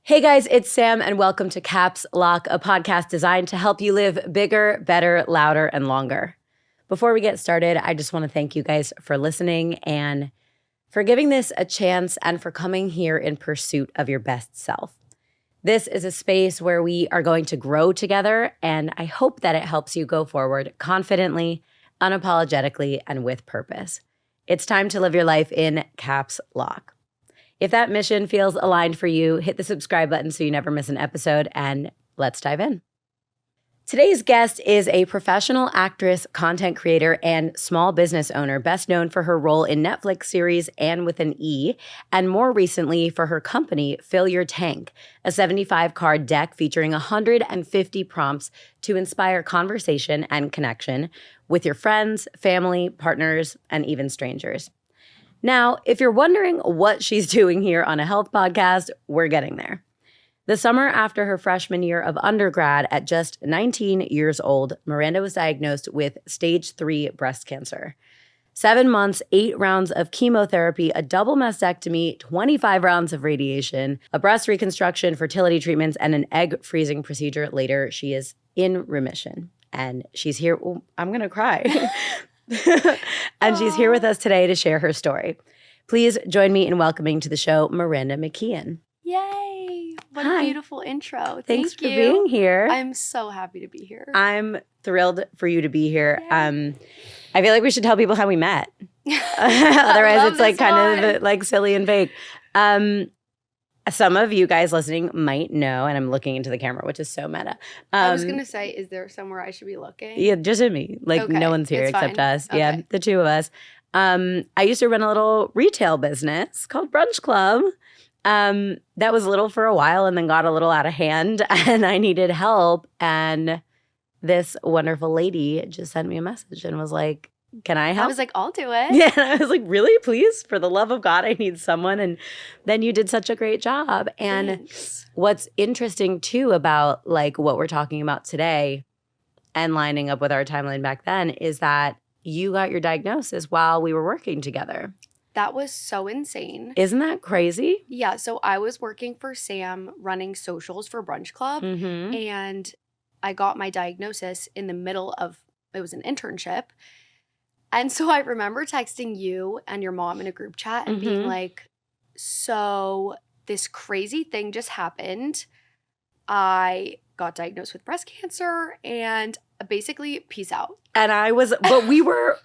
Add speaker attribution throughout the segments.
Speaker 1: Hey guys, it's Sam and welcome to Caps Lock, a podcast designed to help you live bigger, better, louder, and longer. Before we get started, I just want to thank you guys for listening and for giving this a chance and for coming here in pursuit of your best self. This is a space where we are going to grow together, and I hope that it helps you go forward confidently, unapologetically, and with purpose. It's time to live your life in Caps Lock. If that mission feels aligned for you, hit the subscribe button so you never miss an episode, and let's dive in. Today's guest is a professional actress, content creator, and small business owner, best known for her role in Netflix series Anne with an E, and more recently for her company, Fill Your Tank, a 75-card deck featuring 150 prompts to inspire conversation and connection with your friends, family, partners, and even strangers. Now, if you're wondering what she's doing here on a health podcast, we're getting there. The summer after her freshman year of undergrad, at just 19 years old, Miranda was diagnosed with stage 3 breast cancer. 7 months, 8 rounds of chemotherapy, a double mastectomy, 25 rounds of radiation, a breast reconstruction, fertility treatments, and an egg freezing procedure later. She is in remission. And she's here. Oh, I'm going to cry. And she's here with us today to share her story. Please join me in welcoming to the show Miranda McKeon.
Speaker 2: Yay! What
Speaker 1: Hi.
Speaker 2: a beautiful intro.
Speaker 1: Thanks
Speaker 2: Thank
Speaker 1: for
Speaker 2: you.
Speaker 1: being here.
Speaker 2: I'm so happy to be here.
Speaker 1: I'm thrilled for you to be here.
Speaker 2: Yay.
Speaker 1: I feel like we should tell people how we met. Otherwise, it's like kind of like silly and fake. Some of you guys listening might know, and I'm looking into the camera, which is so meta.
Speaker 2: I was going to say, is there somewhere I should be looking?
Speaker 1: Yeah, just at me. Like
Speaker 2: Okay,
Speaker 1: no one's here
Speaker 2: it's
Speaker 1: except
Speaker 2: fine.
Speaker 1: us. Yeah,
Speaker 2: Okay.
Speaker 1: the two of us. I used to run a little retail business called Brunch Club. That was little for a while and then got a little out of hand, and I needed help. And this wonderful lady just sent me a message and was like, "Can I help?"
Speaker 2: I was like, I'll do it.
Speaker 1: Yeah, and I was like, "Really? Please, for the love of God, I need someone." And then you did such a great job. And
Speaker 2: Thanks.
Speaker 1: what's interesting too about like what we're talking about today and lining up with our timeline back then is that you got your diagnosis while we were working together.
Speaker 2: That was so insane.
Speaker 1: Isn't that crazy?
Speaker 2: Yeah, so I was working for Sam running socials for Brunch Club,
Speaker 1: Mm-hmm.
Speaker 2: and I got my diagnosis in the middle of, it was an internship. And so I remember texting you and your mom in a group chat and being
Speaker 1: Mhm.
Speaker 2: like, so this crazy thing just happened. I got diagnosed with breast cancer and basically peace out.
Speaker 1: And I was, but we were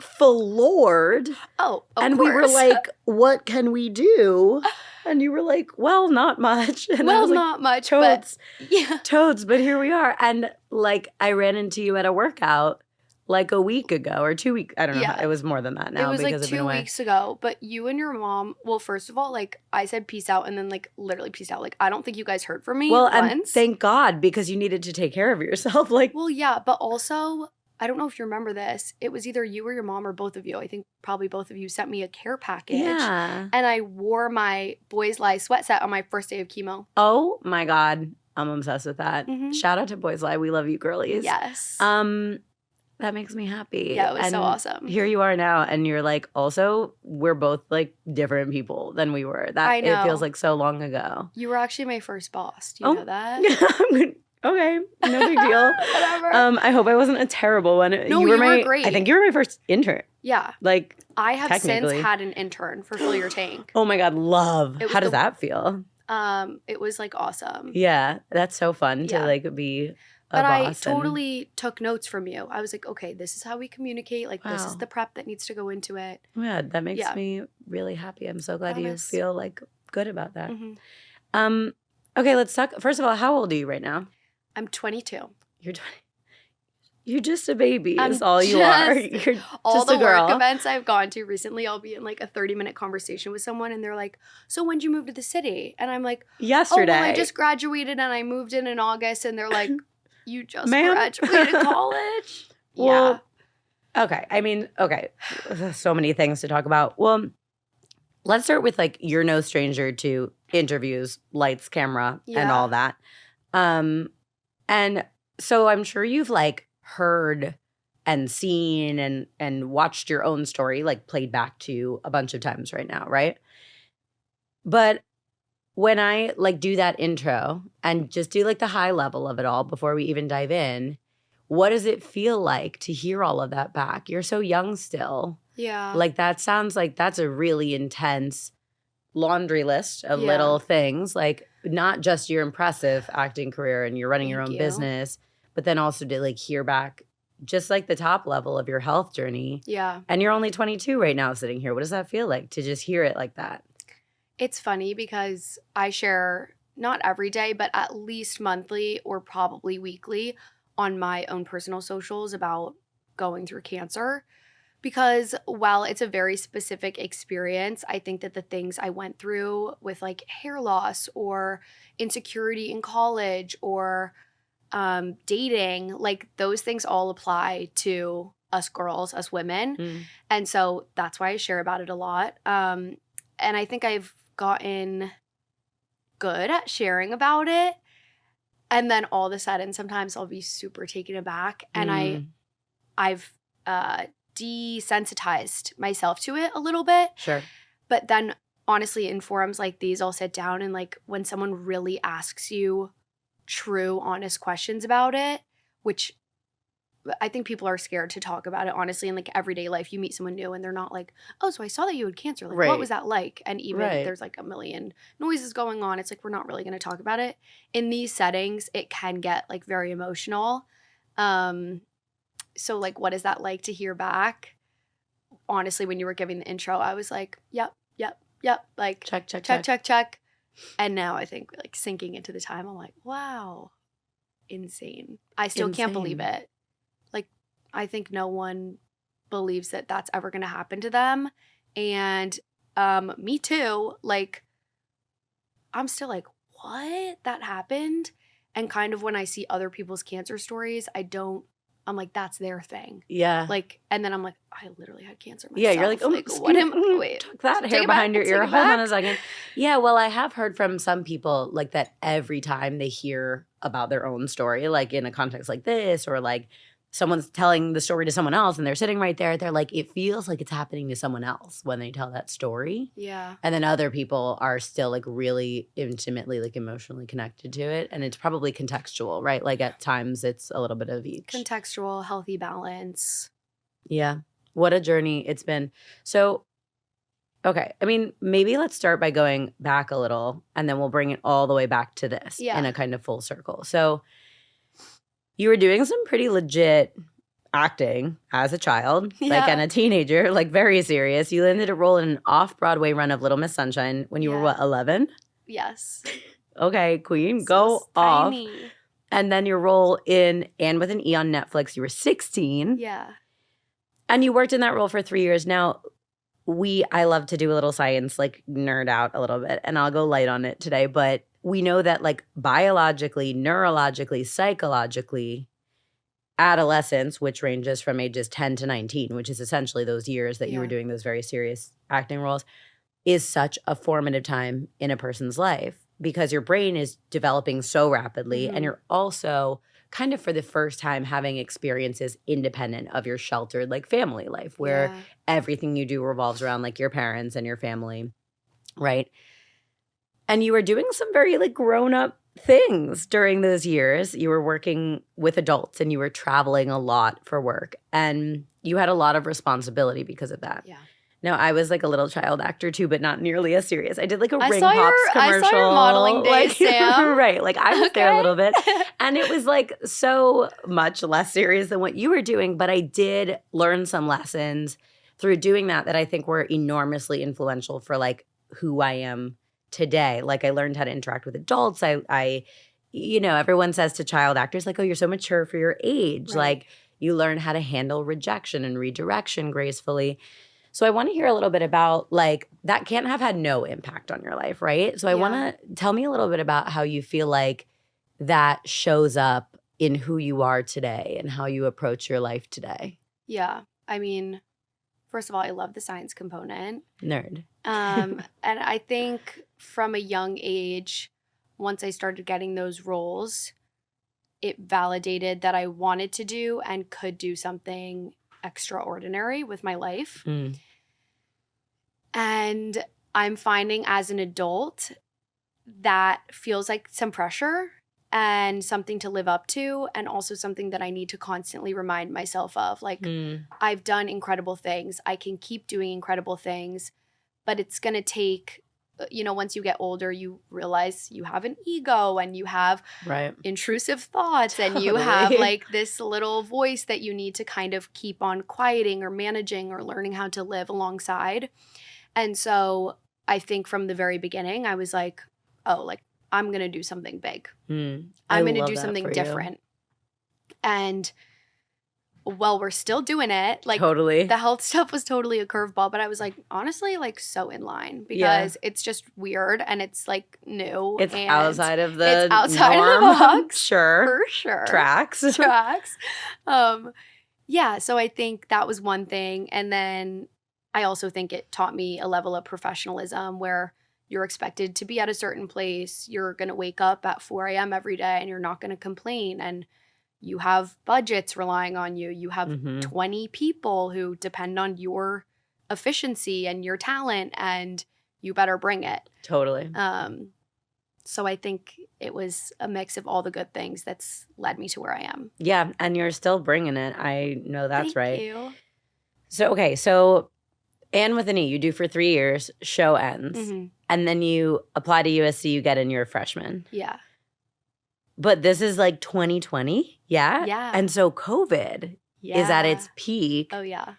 Speaker 1: floored.
Speaker 2: Oh, of
Speaker 1: And
Speaker 2: course.
Speaker 1: we were like, "What can we do?" And you were like, "Well, not much." And I
Speaker 2: well,
Speaker 1: was like,
Speaker 2: not much,
Speaker 1: totes,
Speaker 2: but yeah.
Speaker 1: totes, but here we are. And like, I ran into you at a workout like a week ago or 2 weeks. I don't know.
Speaker 2: Yeah.
Speaker 1: It was more than that now
Speaker 2: It was
Speaker 1: because
Speaker 2: like
Speaker 1: I've been
Speaker 2: 2
Speaker 1: away.
Speaker 2: weeks ago, but you and your mom, well, first of all, like I said peace out and then like literally peace out. Like I don't think you guys heard from me
Speaker 1: Well,
Speaker 2: once.
Speaker 1: and thank God because you needed to take care of yourself. Like,
Speaker 2: Well, yeah, but also, I don't know if you remember this. It was either you or your mom or both of you. I think probably both of you sent me a care package.
Speaker 1: yeah.
Speaker 2: And I wore my Boys Lie sweat set on my first day of chemo.
Speaker 1: Oh my God. I'm obsessed with that.
Speaker 2: Mhm.
Speaker 1: Shout out to Boys Lie. We love you, girlies.
Speaker 2: Yes.
Speaker 1: That makes me happy.
Speaker 2: Yeah, it was
Speaker 1: And
Speaker 2: so awesome.
Speaker 1: Here you are now, and you're like, also, we're both like different people than we were. That
Speaker 2: I
Speaker 1: it feels
Speaker 2: know.
Speaker 1: like so long ago.
Speaker 2: You were actually my first boss. Do you
Speaker 1: Oh.
Speaker 2: know that?
Speaker 1: Okay, no big deal.
Speaker 2: Whatever.
Speaker 1: I hope I wasn't a terrible one.
Speaker 2: No, you were great.
Speaker 1: I think you were my first intern.
Speaker 2: Yeah.
Speaker 1: Like,
Speaker 2: I have since
Speaker 1: Technically.
Speaker 2: had an intern for Fill Your Tank.
Speaker 1: oh my God, love.
Speaker 2: It was
Speaker 1: How does
Speaker 2: the-
Speaker 1: that feel?
Speaker 2: It was like awesome.
Speaker 1: Yeah, that's so fun to
Speaker 2: Yeah.
Speaker 1: like be a
Speaker 2: But I
Speaker 1: boss. and-
Speaker 2: totally took notes from you. I was like, okay, this is how we communicate. Like, this is
Speaker 1: Wow.
Speaker 2: the prep that needs to go into it.
Speaker 1: Yeah, that makes
Speaker 2: Yeah.
Speaker 1: me really happy. I'm so glad
Speaker 2: Promise.
Speaker 1: you feel like good about that.
Speaker 2: Mhm.
Speaker 1: Okay, let's talk. First of all, how old are you right now?
Speaker 2: I'm 22.
Speaker 1: You're 20. You're just a baby.
Speaker 2: I'm
Speaker 1: Is all you are.
Speaker 2: just-
Speaker 1: You're
Speaker 2: All
Speaker 1: just
Speaker 2: the
Speaker 1: a girl.
Speaker 2: work events I've gone to recently, I'll be in like a 30-minute conversation with someone and they're like, so when'd you move to the city? And I'm like,
Speaker 1: Yesterday.
Speaker 2: oh, well, I just graduated and I moved in August. And they're like, you just
Speaker 1: Ma'am?
Speaker 2: graduated college?
Speaker 1: Well, okay. I mean, okay. So many things to talk about. Well, let's start with like you're no stranger to interviews, lights, camera, and
Speaker 2: Yeah.
Speaker 1: all that. And so I'm sure you've like heard and seen and watched your own story like played back to you a bunch of times right now, right? But when I like do that intro and just do like the high level of it all before we even dive in, what does it feel like to hear all of that back? You're so young still.
Speaker 2: Yeah.
Speaker 1: Like that sounds like that's a really intense laundry list of
Speaker 2: Yeah.
Speaker 1: little things. Like not just your impressive acting career and you're running your
Speaker 2: Thank
Speaker 1: own
Speaker 2: you.
Speaker 1: business, but then also to like hear back just like the top level of your health journey.
Speaker 2: Yeah.
Speaker 1: And you're only 22 right now sitting here. What does that feel like to just hear it like that?
Speaker 2: It's funny because I share not every day, but at least monthly or probably weekly on my own personal socials about going through cancer. Because while it's a very specific experience, I think that the things I went through with like hair loss or insecurity in college or dating, like those things all apply to us girls, us women. And so that's why I share about it a lot. And I think I've gotten good at sharing about it. And then all of a sudden, sometimes I'll be super taken aback. And I've desensitized myself to it a little bit.
Speaker 1: Sure.
Speaker 2: But then honestly, in forums like these, I'll sit down and like when someone really asks you true, honest questions about it, which I think people are scared to talk about it, honestly. In like everyday life, you meet someone new and they're not like, oh, so I saw that you had cancer. Like, what was that like? And even there's like a million noises going on. It's like, we're not really going to talk about it. In these settings, it can get like very emotional. So like, what is that like to hear back? Honestly, when you were giving the intro, I was like, yep. Like, check. And now I think like sinking into the time, I'm like, wow, insane. I still can't believe it. Like, I think no one believes that that's ever going to happen to them. And me too. Like, I'm still like, what? That happened? And kind of when I see other people's cancer stories, I'm like, that's their thing.
Speaker 1: Yeah.
Speaker 2: Like, and then I'm like, I literally had cancer myself.
Speaker 1: Yeah, you're like, oh,
Speaker 2: what am I? Wait,
Speaker 1: tuck that hair behind your ear. Hold on a second. Yeah, well, I have heard from some people like that every time they hear about their own story, like in a context like this, or like someone's telling the story to someone else and they're sitting right there, they're like, it feels like it's happening to someone else when they tell that story.
Speaker 2: Yeah.
Speaker 1: And then other people are still like really intimately, like emotionally connected to it. And it's probably contextual, right? Like at times it's a little bit of each.
Speaker 2: Contextual, healthy balance.
Speaker 1: Yeah. What a journey it's been. So, okay. I mean, maybe let's start by going back a little and then we'll bring it all the way back to this in a kind of full circle. So you were doing some pretty legit acting as a child, like and a teenager, like very serious. You landed a role in an off-Broadway run of Little Miss Sunshine when you were what, 11?
Speaker 2: Yes.
Speaker 1: Okay, queen, go off. And then your role in Anne with an E on Netflix, you were 16.
Speaker 2: Yeah.
Speaker 1: And you worked in that role for 3 years. Now, I love to do a little science, like nerd out a little bit, and I'll go light on it today, but we know that like biologically, neurologically, psychologically, adolescence, which ranges from ages 10 to 19, which is essentially those years that you were doing those very serious acting roles, is such a formative time in a person's life because your brain is developing so rapidly and you're also kind of for the first time having experiences independent of your sheltered like family life where everything you do revolves around like your parents and your family, right? And you were doing some very like grown-up things during those years. You were working with adults and you were traveling a lot for work and you had a lot of responsibility because of that. Yeah. Now, I was like a little child actor too, but not nearly as serious. I did like a Ring Pops commercial.
Speaker 2: I saw your modeling days,
Speaker 1: like,
Speaker 2: Sam.
Speaker 1: Right. Like I was there a little bit. And it was like so much less serious than what you were doing. But I did learn some lessons through doing that I think were enormously influential for like who I am today. Like I learned how to interact with adults. I everyone says to child actors like, oh, you're so mature for your age. Right. Like you learn how to handle rejection and redirection gracefully. So I want to hear a little bit about like that can't have had no impact on your life, right? So I want to tell me a little bit about how you feel like that shows up in who you are today and how you approach your life today.
Speaker 2: Yeah. I mean, first of all, I love the science component.
Speaker 1: Nerd.
Speaker 2: And I think from a young age, once I started getting those roles, it validated that I wanted to do and could do something extraordinary with my life. And I'm finding as an adult, that feels like some pressure and something to live up to, and also something that I need to constantly remind myself of. Like, I've done incredible things. I can keep doing incredible things, but it's going to take, once you get older, you realize you have an ego and you have intrusive thoughts and you have like this little voice that you need to kind of keep on quieting or managing or learning how to live alongside. And so I think from the very beginning, I was like, oh, like, I'm going to do something big. I'm going to do something different. And well, we're still doing it. Like, the health stuff was totally a curveball, but I was like, honestly, like, so in line because it's just weird and it's like new.
Speaker 1: It's
Speaker 2: and
Speaker 1: outside of the
Speaker 2: it's outside
Speaker 1: norm.
Speaker 2: of the box.
Speaker 1: Sure.
Speaker 2: For sure.
Speaker 1: Tracks.
Speaker 2: Yeah, so I think that was one thing. And then I also think it taught me a level of professionalism where you're expected to be at a certain place. You're going to wake up at 4 a.m. every day and you're not going to complain. And you have budgets relying on you. You have 20 people who depend on your efficiency and your talent, and you better bring it.
Speaker 1: Totally.
Speaker 2: So I think it was a mix of all the good things that's led me to where I am.
Speaker 1: Yeah, and you're still bringing it. I know that's right.
Speaker 2: Thank you.
Speaker 1: So Anne with an E, you do for 3 years, show ends, and then you apply to USC, you get in your freshman.
Speaker 2: Yeah.
Speaker 1: But this is like 2020, yeah?
Speaker 2: Yeah.
Speaker 1: And so COVID is at its peak.
Speaker 2: Oh, yeah.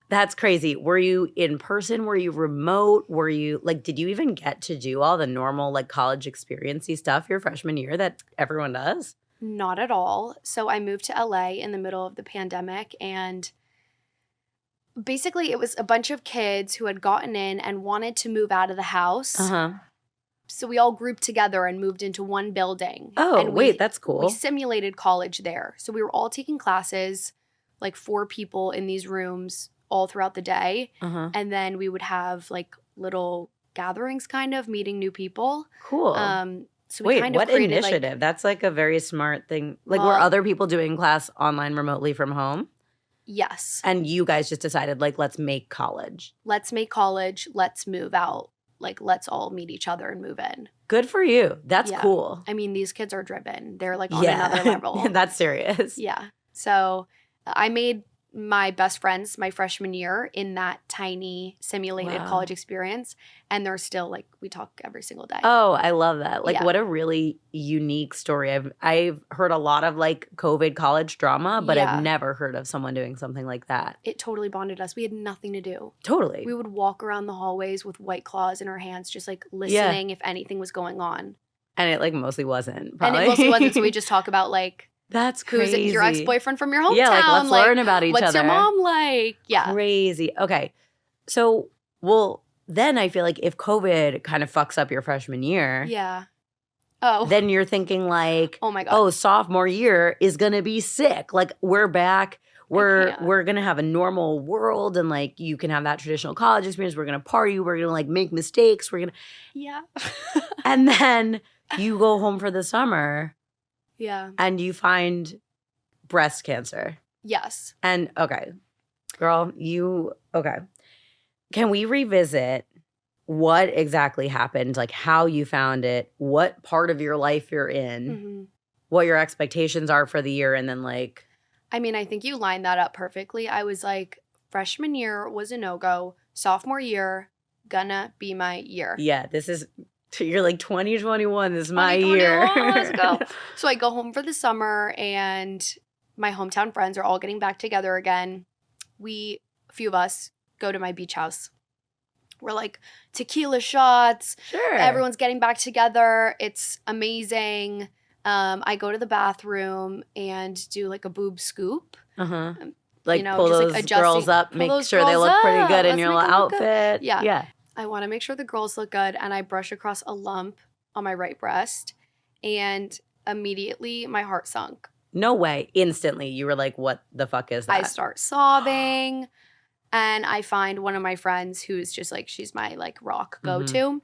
Speaker 1: That's crazy. Were you in person? Were you remote? Were you, like, did you even get to do all the normal, like, college experience-y stuff your freshman year that everyone does?
Speaker 2: Not at all. So I moved to LA in the middle of the pandemic, and basically it was a bunch of kids who had gotten in and wanted to move out of the house. So we all grouped together and moved into one building.
Speaker 1: Oh,
Speaker 2: and
Speaker 1: wait, that's cool.
Speaker 2: We simulated college there. So we were all taking classes, like 4 people in these rooms all throughout the day. And then we would have like little gatherings kind of, meeting new people.
Speaker 1: Cool.
Speaker 2: So we kind of
Speaker 1: what
Speaker 2: created,
Speaker 1: initiative?
Speaker 2: like,
Speaker 1: That's like a very smart thing. Like, were other people doing class online remotely from home?
Speaker 2: Yes.
Speaker 1: And you guys just decided, like, let's make college.
Speaker 2: Let's make college. Let's move out. Like, let's all meet each other and move in.
Speaker 1: Good for you. That's cool.
Speaker 2: I mean, these kids are driven. They're like on another level.
Speaker 1: That's serious.
Speaker 2: Yeah. So I made my best friends my freshman year in that tiny simulated college experience. And they're still like, we talk every single day.
Speaker 1: Oh, I love that. Like, what a really unique story. I've heard a lot of like COVID college drama, but I've never heard of someone doing something like that.
Speaker 2: It totally bonded us. We had nothing to do.
Speaker 1: Totally.
Speaker 2: We would walk around the hallways with White Claws in our hands, just like listening if anything was going on.
Speaker 1: And it like mostly wasn't. Probably.
Speaker 2: And it mostly wasn't. So we just talk about like,
Speaker 1: that's crazy.
Speaker 2: Who's your ex-boyfriend from your hometown?
Speaker 1: Yeah, like let's learn about each other.
Speaker 2: What's your mom like? Yeah.
Speaker 1: Crazy. Okay. So, well, then I feel like if COVID kind of fucks up your freshman year.
Speaker 2: Yeah. Oh.
Speaker 1: Then you're thinking like,
Speaker 2: oh my God.
Speaker 1: Oh, sophomore year is going to be sick. Like, we're back. We're going to have a normal world, and like you can have that traditional college experience. We're going to party. We're going to like make mistakes. We're going to.
Speaker 2: Yeah.
Speaker 1: And then you go home for the summer.
Speaker 2: Yeah.
Speaker 1: And you breast cancer.
Speaker 2: Yes.
Speaker 1: And okay, girl, okay. Can we revisit what exactly happened, like how you found it, what part of your life you're in, what your expectations are for the year, and then like.
Speaker 2: I mean, I think you lined that up perfectly. I was like, freshman year was a no-go. Sophomore year, gonna be my year.
Speaker 1: Yeah, you're like 2021 is my year.
Speaker 2: Let's go. So I go home for the summer, and my hometown friends are all getting back together again. A few of us, go to my beach house. We're like tequila shots.
Speaker 1: Sure.
Speaker 2: Everyone's getting back together. It's amazing. I go to the bathroom and do like a boob scoop.
Speaker 1: Like pull those like girls up, make sure they look pretty good in your little outfit.
Speaker 2: Yeah. I want to make sure the girls look good, and I brush across a lump on my right breast, and immediately my heart sunk.
Speaker 1: No way. Instantly. You were like, what the fuck is that?
Speaker 2: I start sobbing, and I find one of my friends who's just like, she's my like rock go-to.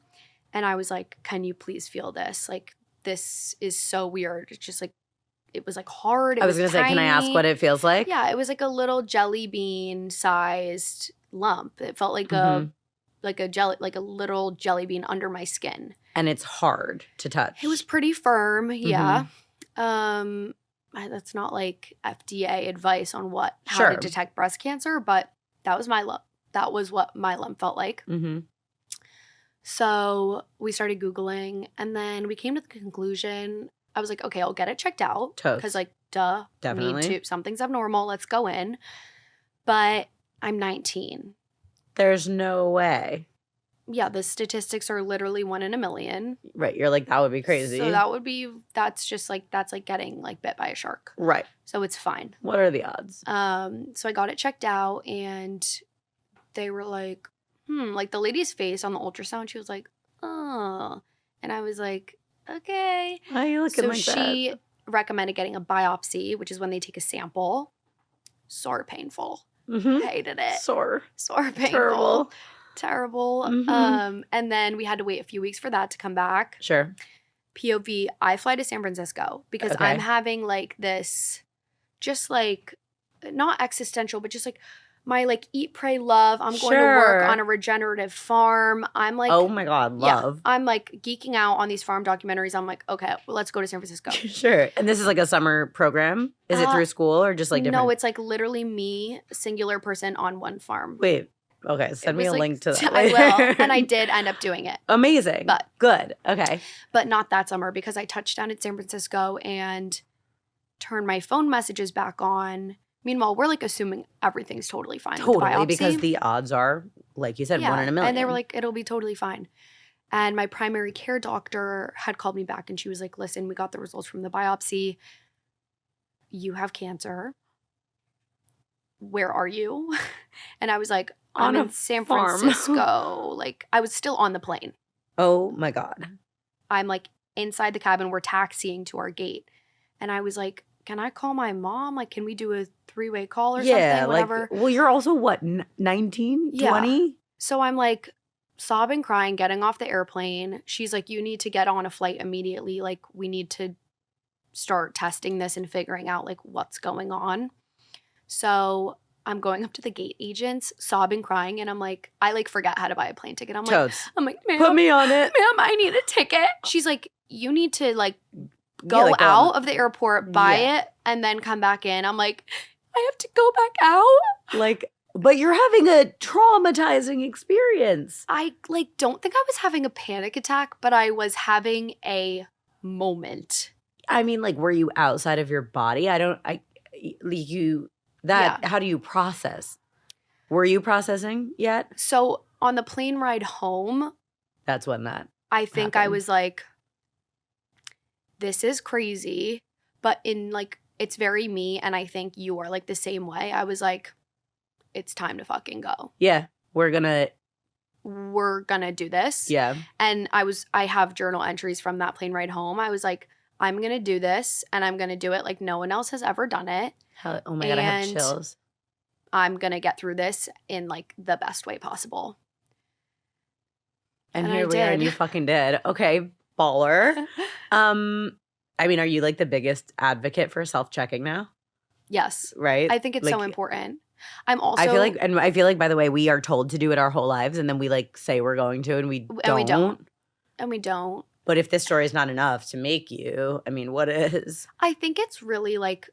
Speaker 2: And I was like, can you please feel this? Like, this is so weird. It's just like, it was like hard.
Speaker 1: I was going to say, can I ask what it feels like?
Speaker 2: Yeah, it was like a little jelly bean sized lump. It felt like a like a little jelly bean under my skin.
Speaker 1: And it's hard to touch.
Speaker 2: It was pretty firm, yeah.
Speaker 1: Mm-hmm.
Speaker 2: That's not like FDA advice on how
Speaker 1: Sure.
Speaker 2: to detect breast cancer, but that was my lump. That was what my lump felt like.
Speaker 1: Mm-hmm.
Speaker 2: So we started Googling, and then we came to the conclusion. I was like, okay, I'll get it checked out. Because, like, duh.
Speaker 1: Definitely.
Speaker 2: Need to. Something's abnormal. Let's go in. But I'm 19.
Speaker 1: There's no way.
Speaker 2: Yeah, the statistics are literally 1 in a million.
Speaker 1: Right. You're like, that would be crazy.
Speaker 2: So that's like getting like bit by a shark.
Speaker 1: Right.
Speaker 2: So it's fine.
Speaker 1: What are the odds?
Speaker 2: So I got it checked out, and they were like, like the lady's face on the ultrasound, she was like, oh. And I was like, okay.
Speaker 1: Why are you looking like that?
Speaker 2: So she recommended getting a biopsy, which is when they take a sample. Sore painful.
Speaker 1: Mm-hmm.
Speaker 2: Hated it.
Speaker 1: Sore
Speaker 2: Painful. Terrible.
Speaker 1: Mm-hmm.
Speaker 2: And then we had to wait a few weeks for that to come back.
Speaker 1: Sure.
Speaker 2: POV, I fly to San Francisco because I'm having like this, just like, not existential, but just like my like eat, pray, love. I'm going to work on a regenerative farm. I'm like,
Speaker 1: oh my God, love.
Speaker 2: Yeah, I'm like geeking out on these farm documentaries. I'm like, okay, well, let's go to San Francisco.
Speaker 1: Sure. And this is like a summer program? Is it through school or just like different?
Speaker 2: No, it's like literally me, singular person on one farm.
Speaker 1: Wait. Okay, send me a link to that.
Speaker 2: I will. And I did end up doing it.
Speaker 1: Amazing.
Speaker 2: But
Speaker 1: good. Okay.
Speaker 2: But not that summer, because I touched down in San Francisco and turned my phone messages back on. Meanwhile, we're like assuming everything's totally fine.
Speaker 1: Totally,
Speaker 2: with the biopsy.
Speaker 1: because the odds are, like you said, 1 in a million.
Speaker 2: And they were like, it'll be totally fine. And my primary care doctor had called me back, and she was like, listen, we got the results from the biopsy. You have cancer. Where are you? And I was like, I'm in San Francisco. Like, I was still on the plane.
Speaker 1: Oh my God.
Speaker 2: I'm like inside the cabin. We're taxiing to our gate. And I was like, can I call my mom? Like, can we do a 3-way call or something? Whatever.
Speaker 1: Well, you're also what, 19, 20?
Speaker 2: So I'm like sobbing, crying, getting off the airplane. She's like, you need to get on a flight immediately. Like, we need to start testing this and figuring out like what's going on. So I'm going up to the gate agents, sobbing, crying, and I'm like, I like forget how to buy a plane ticket. I'm like, ma'am,
Speaker 1: put me on it.
Speaker 2: Ma'am, I need a ticket. She's like, you need to like go out of the airport, buy it, and then come back in. I'm like, I have to go back out?
Speaker 1: Like, but you're having a traumatizing experience.
Speaker 2: I like don't think I was having a panic attack, but I was having a moment.
Speaker 1: I mean, like, were you outside of your body? How do you process? Were you processing yet?
Speaker 2: So on the plane ride home,
Speaker 1: that's when that
Speaker 2: I think
Speaker 1: happened.
Speaker 2: I was like, this is crazy, but in like, it's very me, and I think you are like the same way. I was like, it's time to fucking go.
Speaker 1: Yeah, we're gonna
Speaker 2: do this.
Speaker 1: Yeah.
Speaker 2: And I have journal entries from that plane ride home. I was like, I'm gonna do this, and I'm gonna do it like no one else has ever done it.
Speaker 1: Oh my God, I have chills.
Speaker 2: I'm gonna get through this in like the best way possible.
Speaker 1: And here we are, and you fucking did. Okay, baller. I mean, are you like the biggest advocate for self-checking now?
Speaker 2: Yes.
Speaker 1: Right?
Speaker 2: I think it's so important. I
Speaker 1: feel like, by the way, we are told to do it our whole lives, and then we like say we're going to, and we don't.
Speaker 2: And we don't.
Speaker 1: But if this story is not enough to make you, I mean, what is?
Speaker 2: I think it's really like,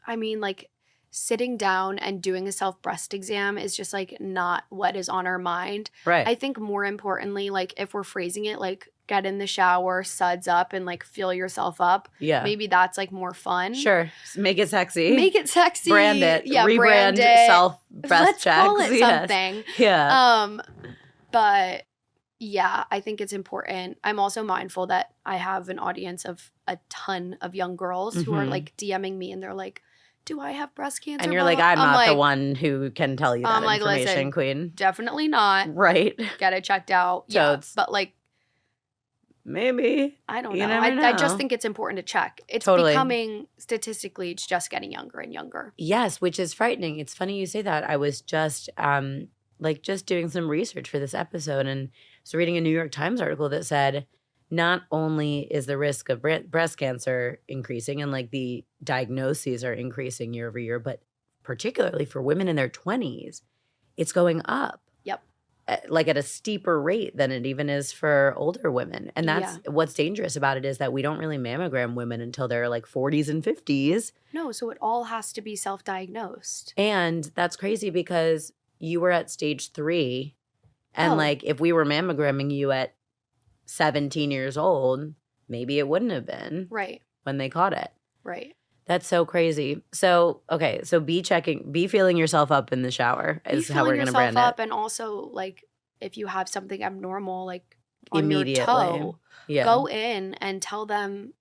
Speaker 2: I mean, like sitting down and doing a self-breast exam is just like not what is on our mind.
Speaker 1: Right.
Speaker 2: I think more importantly, like if we're phrasing it like get in the shower, suds up, and like feel yourself up.
Speaker 1: Yeah.
Speaker 2: Maybe that's like more fun.
Speaker 1: Sure. Make it sexy.
Speaker 2: Make it sexy.
Speaker 1: Brand it.
Speaker 2: Yeah.
Speaker 1: Rebrand self-breast checks.
Speaker 2: Let's call it something.
Speaker 1: Yeah.
Speaker 2: But yeah, I think it's important. I'm also mindful that I have an audience of a ton of young girls who are like DMing me, and they're like, do I have breast cancer?
Speaker 1: And you're like, I'm not the one who can tell you that information,
Speaker 2: listen,
Speaker 1: queen.
Speaker 2: Definitely not.
Speaker 1: Right.
Speaker 2: Get it checked out. Yeah. But like,
Speaker 1: maybe.
Speaker 2: I don't know. I just think it's important to check. It's becoming, statistically, it's just getting younger and younger.
Speaker 1: Yes, which is frightening. It's funny you say that. I was just just doing some research for this episode, and was reading a New York Times article that said not only is the risk of breast cancer increasing and like the diagnoses are increasing year over year, but particularly for women in their 20s, it's going up.
Speaker 2: Yep.
Speaker 1: like at a steeper rate than it even is for older women. And that's what's dangerous about it, is that we don't really mammogram women until they're like 40s and 50s.
Speaker 2: No, so it all has to be self-diagnosed.
Speaker 1: And that's crazy because you were at stage 3. And like if we were mammogramming you at 17 years old, maybe it wouldn't have been
Speaker 2: right
Speaker 1: when they caught it.
Speaker 2: Right.
Speaker 1: That's so crazy. So, okay. So be feeling yourself up in the shower is how we're going to brand it.
Speaker 2: Up, and also like if you have something abnormal, like on your toe, go in and tell them,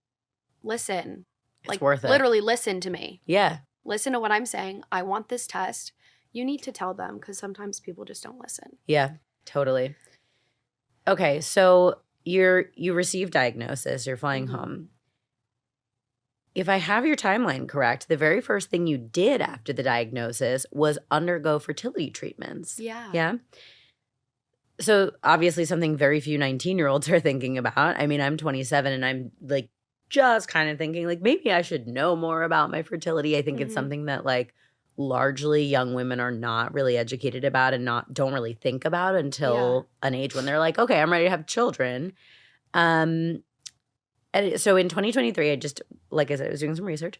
Speaker 2: listen,
Speaker 1: it's
Speaker 2: like
Speaker 1: worth it.
Speaker 2: Literally listen to me.
Speaker 1: Yeah.
Speaker 2: Listen to what I'm saying. I want this test. You need to tell them, because sometimes people just don't listen.
Speaker 1: Yeah, totally. Okay. So you received diagnosis, you're flying home. If I have your timeline correct, the very first thing you did after the diagnosis was undergo fertility treatments.
Speaker 2: Yeah.
Speaker 1: Yeah. So obviously something very few 19-year-olds are thinking about. I mean, I'm 27 and I'm like just kind of thinking like maybe I should know more about my fertility. I think it's something that like largely young women are not really educated about and don't really think about until an age when they're like, okay, I'm ready to have children. And so in 2023, I just, like I said, I was doing some research.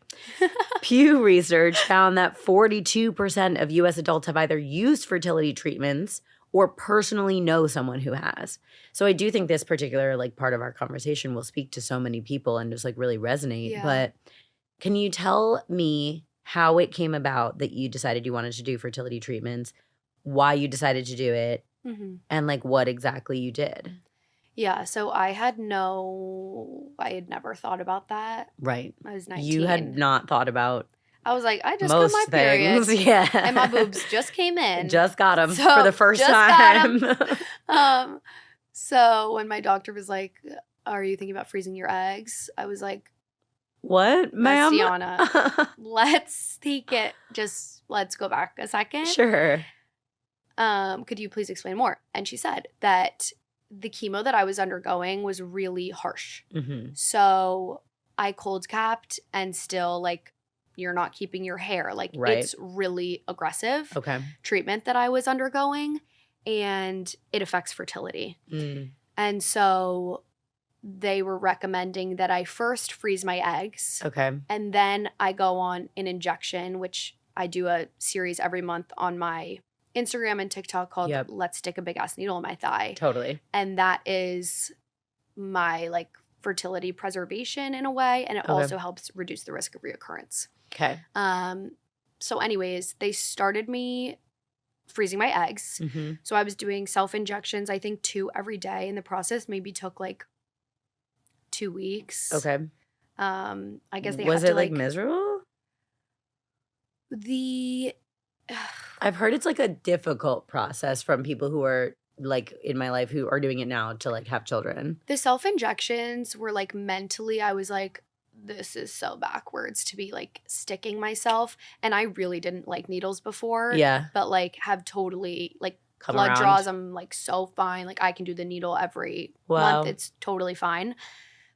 Speaker 1: Pew Research found that 42% of U.S. adults have either used fertility treatments or personally know someone who has. So I do think this particular like part of our conversation will speak to so many people and just like really resonate.
Speaker 2: Yeah.
Speaker 1: But can you tell me how it came about that you decided you wanted to do fertility treatments, why you decided to do it, and like what exactly you did?
Speaker 2: Yeah, so I had never thought about that.
Speaker 1: Right.
Speaker 2: I was 19.
Speaker 1: You had not thought about
Speaker 2: I was like, I just
Speaker 1: most
Speaker 2: got my period.
Speaker 1: things. Yeah.
Speaker 2: And my boobs just came in.
Speaker 1: Just got them
Speaker 2: So,
Speaker 1: for the first
Speaker 2: just
Speaker 1: time.
Speaker 2: got 'em. So when my doctor was like, are you thinking about freezing your eggs? I was like,
Speaker 1: what, ma'am?
Speaker 2: Bestiana, let's take it. Let's go back a second.
Speaker 1: Sure.
Speaker 2: Could you please explain more? And she said that the chemo that I was undergoing was really harsh. So I cold capped, and still like you're not keeping your hair. Like it's really aggressive treatment that I was undergoing, and it affects fertility. And so they were recommending that I first freeze my eggs. And then I go on an injection, which I do a series every month on my Instagram and TikTok called Let's Stick a Big Ass Needle in My Thigh.
Speaker 1: Totally.
Speaker 2: And that is my like fertility preservation in a way. And it also helps reduce the risk of reoccurrence.
Speaker 1: Okay.
Speaker 2: So anyways, they started me freezing my eggs. So I was doing self-injections, I think 2 every day. And the process maybe took like 2 weeks.
Speaker 1: Okay.
Speaker 2: I guess they
Speaker 1: was
Speaker 2: had
Speaker 1: it
Speaker 2: to
Speaker 1: like miserable? I've heard it's like a difficult process from people who are like in my life who are doing it now to like have children.
Speaker 2: The self-injections were like mentally, I was like, this is so backwards to be like sticking myself. And I really didn't like needles before.
Speaker 1: Yeah.
Speaker 2: But like have totally like
Speaker 1: come
Speaker 2: blood
Speaker 1: around.
Speaker 2: draws. I'm like so fine. Like I can do the needle every month. It's totally fine.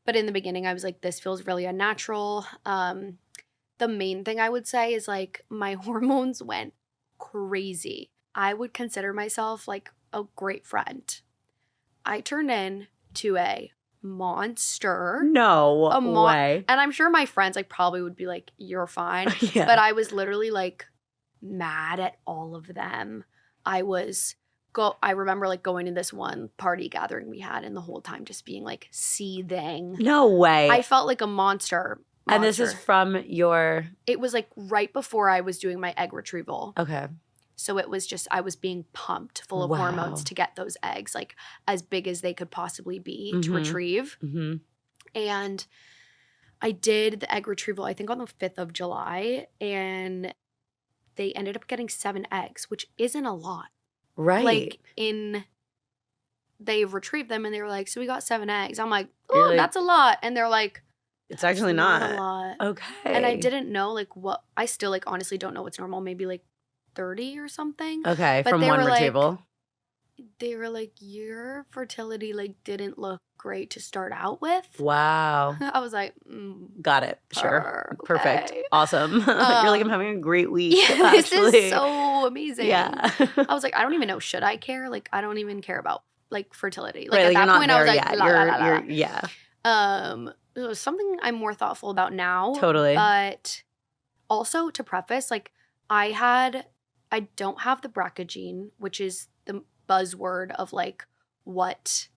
Speaker 2: But in the beginning I was like, this feels really unnatural. The main thing I would say is like my hormones went crazy. I would consider myself like a great friend. I turned into a monster.
Speaker 1: No way.
Speaker 2: And I'm sure my friends like probably would be like, you're fine. But I was literally like mad at all of them. I remember like going to this one party gathering we had, and the whole time just being like seething.
Speaker 1: No way.
Speaker 2: I felt like a monster.
Speaker 1: And this is from your...
Speaker 2: It was like right before I was doing my egg retrieval.
Speaker 1: Okay.
Speaker 2: So it was just, I was being pumped full of hormones to get those eggs like as big as they could possibly be to retrieve. And I did the egg retrieval, I think on the 5th of July, and they ended up getting 7 eggs, which isn't a lot.
Speaker 1: Right.
Speaker 2: Like they retrieved them and they were like, so we got 7 eggs. I'm like, oh, like, that's a lot. And they're like,
Speaker 1: it's actually not
Speaker 2: a lot.
Speaker 1: Okay.
Speaker 2: And I didn't know like what, I still like honestly don't know what's normal. Maybe like 30 or something.
Speaker 1: Okay, but from one retrieval?
Speaker 2: they were like, your fertility like didn't look great to start out with.
Speaker 1: Wow.
Speaker 2: I was like,
Speaker 1: got it. Sure. Perfect.
Speaker 2: Okay.
Speaker 1: Awesome. You're like, I'm having a great week.
Speaker 2: Yeah, this
Speaker 1: actually.
Speaker 2: is so amazing.
Speaker 1: Yeah.
Speaker 2: I was like, I don't even know. Should I care? Like, I don't even care about like fertility. Like
Speaker 1: right,
Speaker 2: at
Speaker 1: like,
Speaker 2: that point, I was like,
Speaker 1: yet.
Speaker 2: la, la, la, la.
Speaker 1: You're yeah.
Speaker 2: It was something I'm more thoughtful about now.
Speaker 1: Totally.
Speaker 2: But also to preface, like I don't have the BRCA gene, which is the buzzword of like what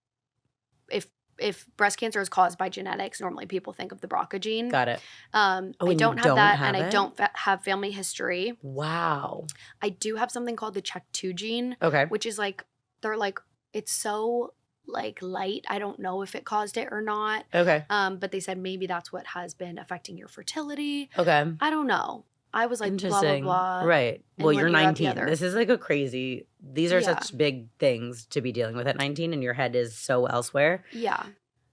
Speaker 2: if breast cancer is caused by genetics, normally people think of the BRCA gene.
Speaker 1: Got it.
Speaker 2: I
Speaker 1: and
Speaker 2: don't
Speaker 1: you
Speaker 2: have that,
Speaker 1: have
Speaker 2: and
Speaker 1: it?
Speaker 2: I don't have family history.
Speaker 1: Wow.
Speaker 2: I do have something called the CHEK2 gene,
Speaker 1: Okay.
Speaker 2: which is like they're like it's so like light. I don't know if it caused it or not.
Speaker 1: Okay.
Speaker 2: But they said maybe that's what has been affecting your fertility.
Speaker 1: Okay.
Speaker 2: I don't know. I was like blah blah
Speaker 1: Interesting.
Speaker 2: blah.
Speaker 1: Right.
Speaker 2: and
Speaker 1: Well,
Speaker 2: one
Speaker 1: you're
Speaker 2: ear out the
Speaker 1: 19.
Speaker 2: other.
Speaker 1: This is like a crazy. These are
Speaker 2: Yeah.
Speaker 1: such big things to be dealing with at 19, and your head is so elsewhere.
Speaker 2: Yeah.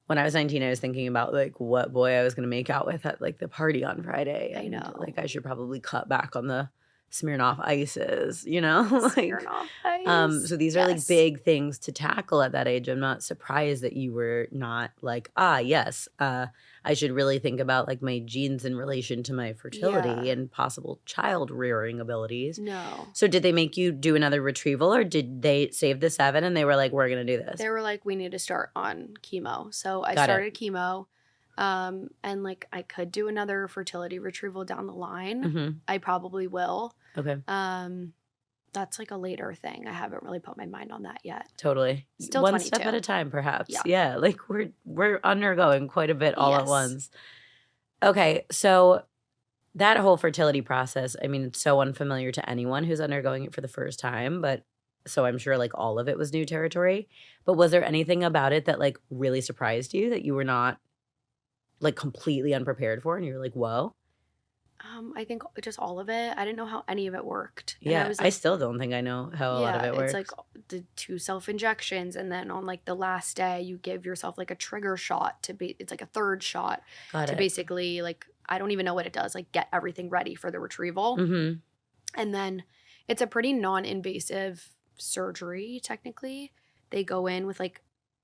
Speaker 1: When I was 19, I was thinking about like what boy I was going to make out with at like the party on Friday.
Speaker 2: I
Speaker 1: And,
Speaker 2: know.
Speaker 1: like I should probably cut back on the Smirnoff ices, you know?
Speaker 2: Smirnoff Ice.
Speaker 1: So these are like
Speaker 2: Yes.
Speaker 1: big things to tackle at that age. I'm not surprised that you were not like, yes, I should really think about like my genes in relation to my fertility
Speaker 2: Yeah.
Speaker 1: and possible child rearing abilities.
Speaker 2: No.
Speaker 1: So did they make you do another retrieval, or did they save the 7 and they were like, we're going to do this?
Speaker 2: They were like, we need to start on chemo. So I
Speaker 1: Got it.
Speaker 2: started chemo. And like I could do another fertility retrieval down the line.
Speaker 1: Mm-hmm.
Speaker 2: I probably will.
Speaker 1: Okay.
Speaker 2: That's like a later thing. I haven't really put my mind on that yet.
Speaker 1: Totally.
Speaker 2: Still
Speaker 1: One
Speaker 2: 22.
Speaker 1: step at a time, perhaps.
Speaker 2: Yeah.
Speaker 1: Like we're undergoing quite a bit all at
Speaker 2: Yes.
Speaker 1: once. Okay, so that whole fertility process, I mean, it's so unfamiliar to anyone who's undergoing it for the first time, but so I'm sure like all of it was new territory. But was there anything about it that like really surprised you that you were not like completely unprepared for, and you were like, whoa?
Speaker 2: I think just all of it. I didn't know how any of it worked. And
Speaker 1: Yeah,
Speaker 2: I was
Speaker 1: I
Speaker 2: like,
Speaker 1: still don't think I know how a lot of it works.
Speaker 2: it's like the 2 self-injections, and then on like the last day you give yourself like a trigger shot to be it's like a third shot
Speaker 1: Got
Speaker 2: to
Speaker 1: it.
Speaker 2: basically like I don't even know what it does, like get everything ready for the retrieval.
Speaker 1: Mm-hmm.
Speaker 2: And then it's a pretty non-invasive surgery technically. They go in with like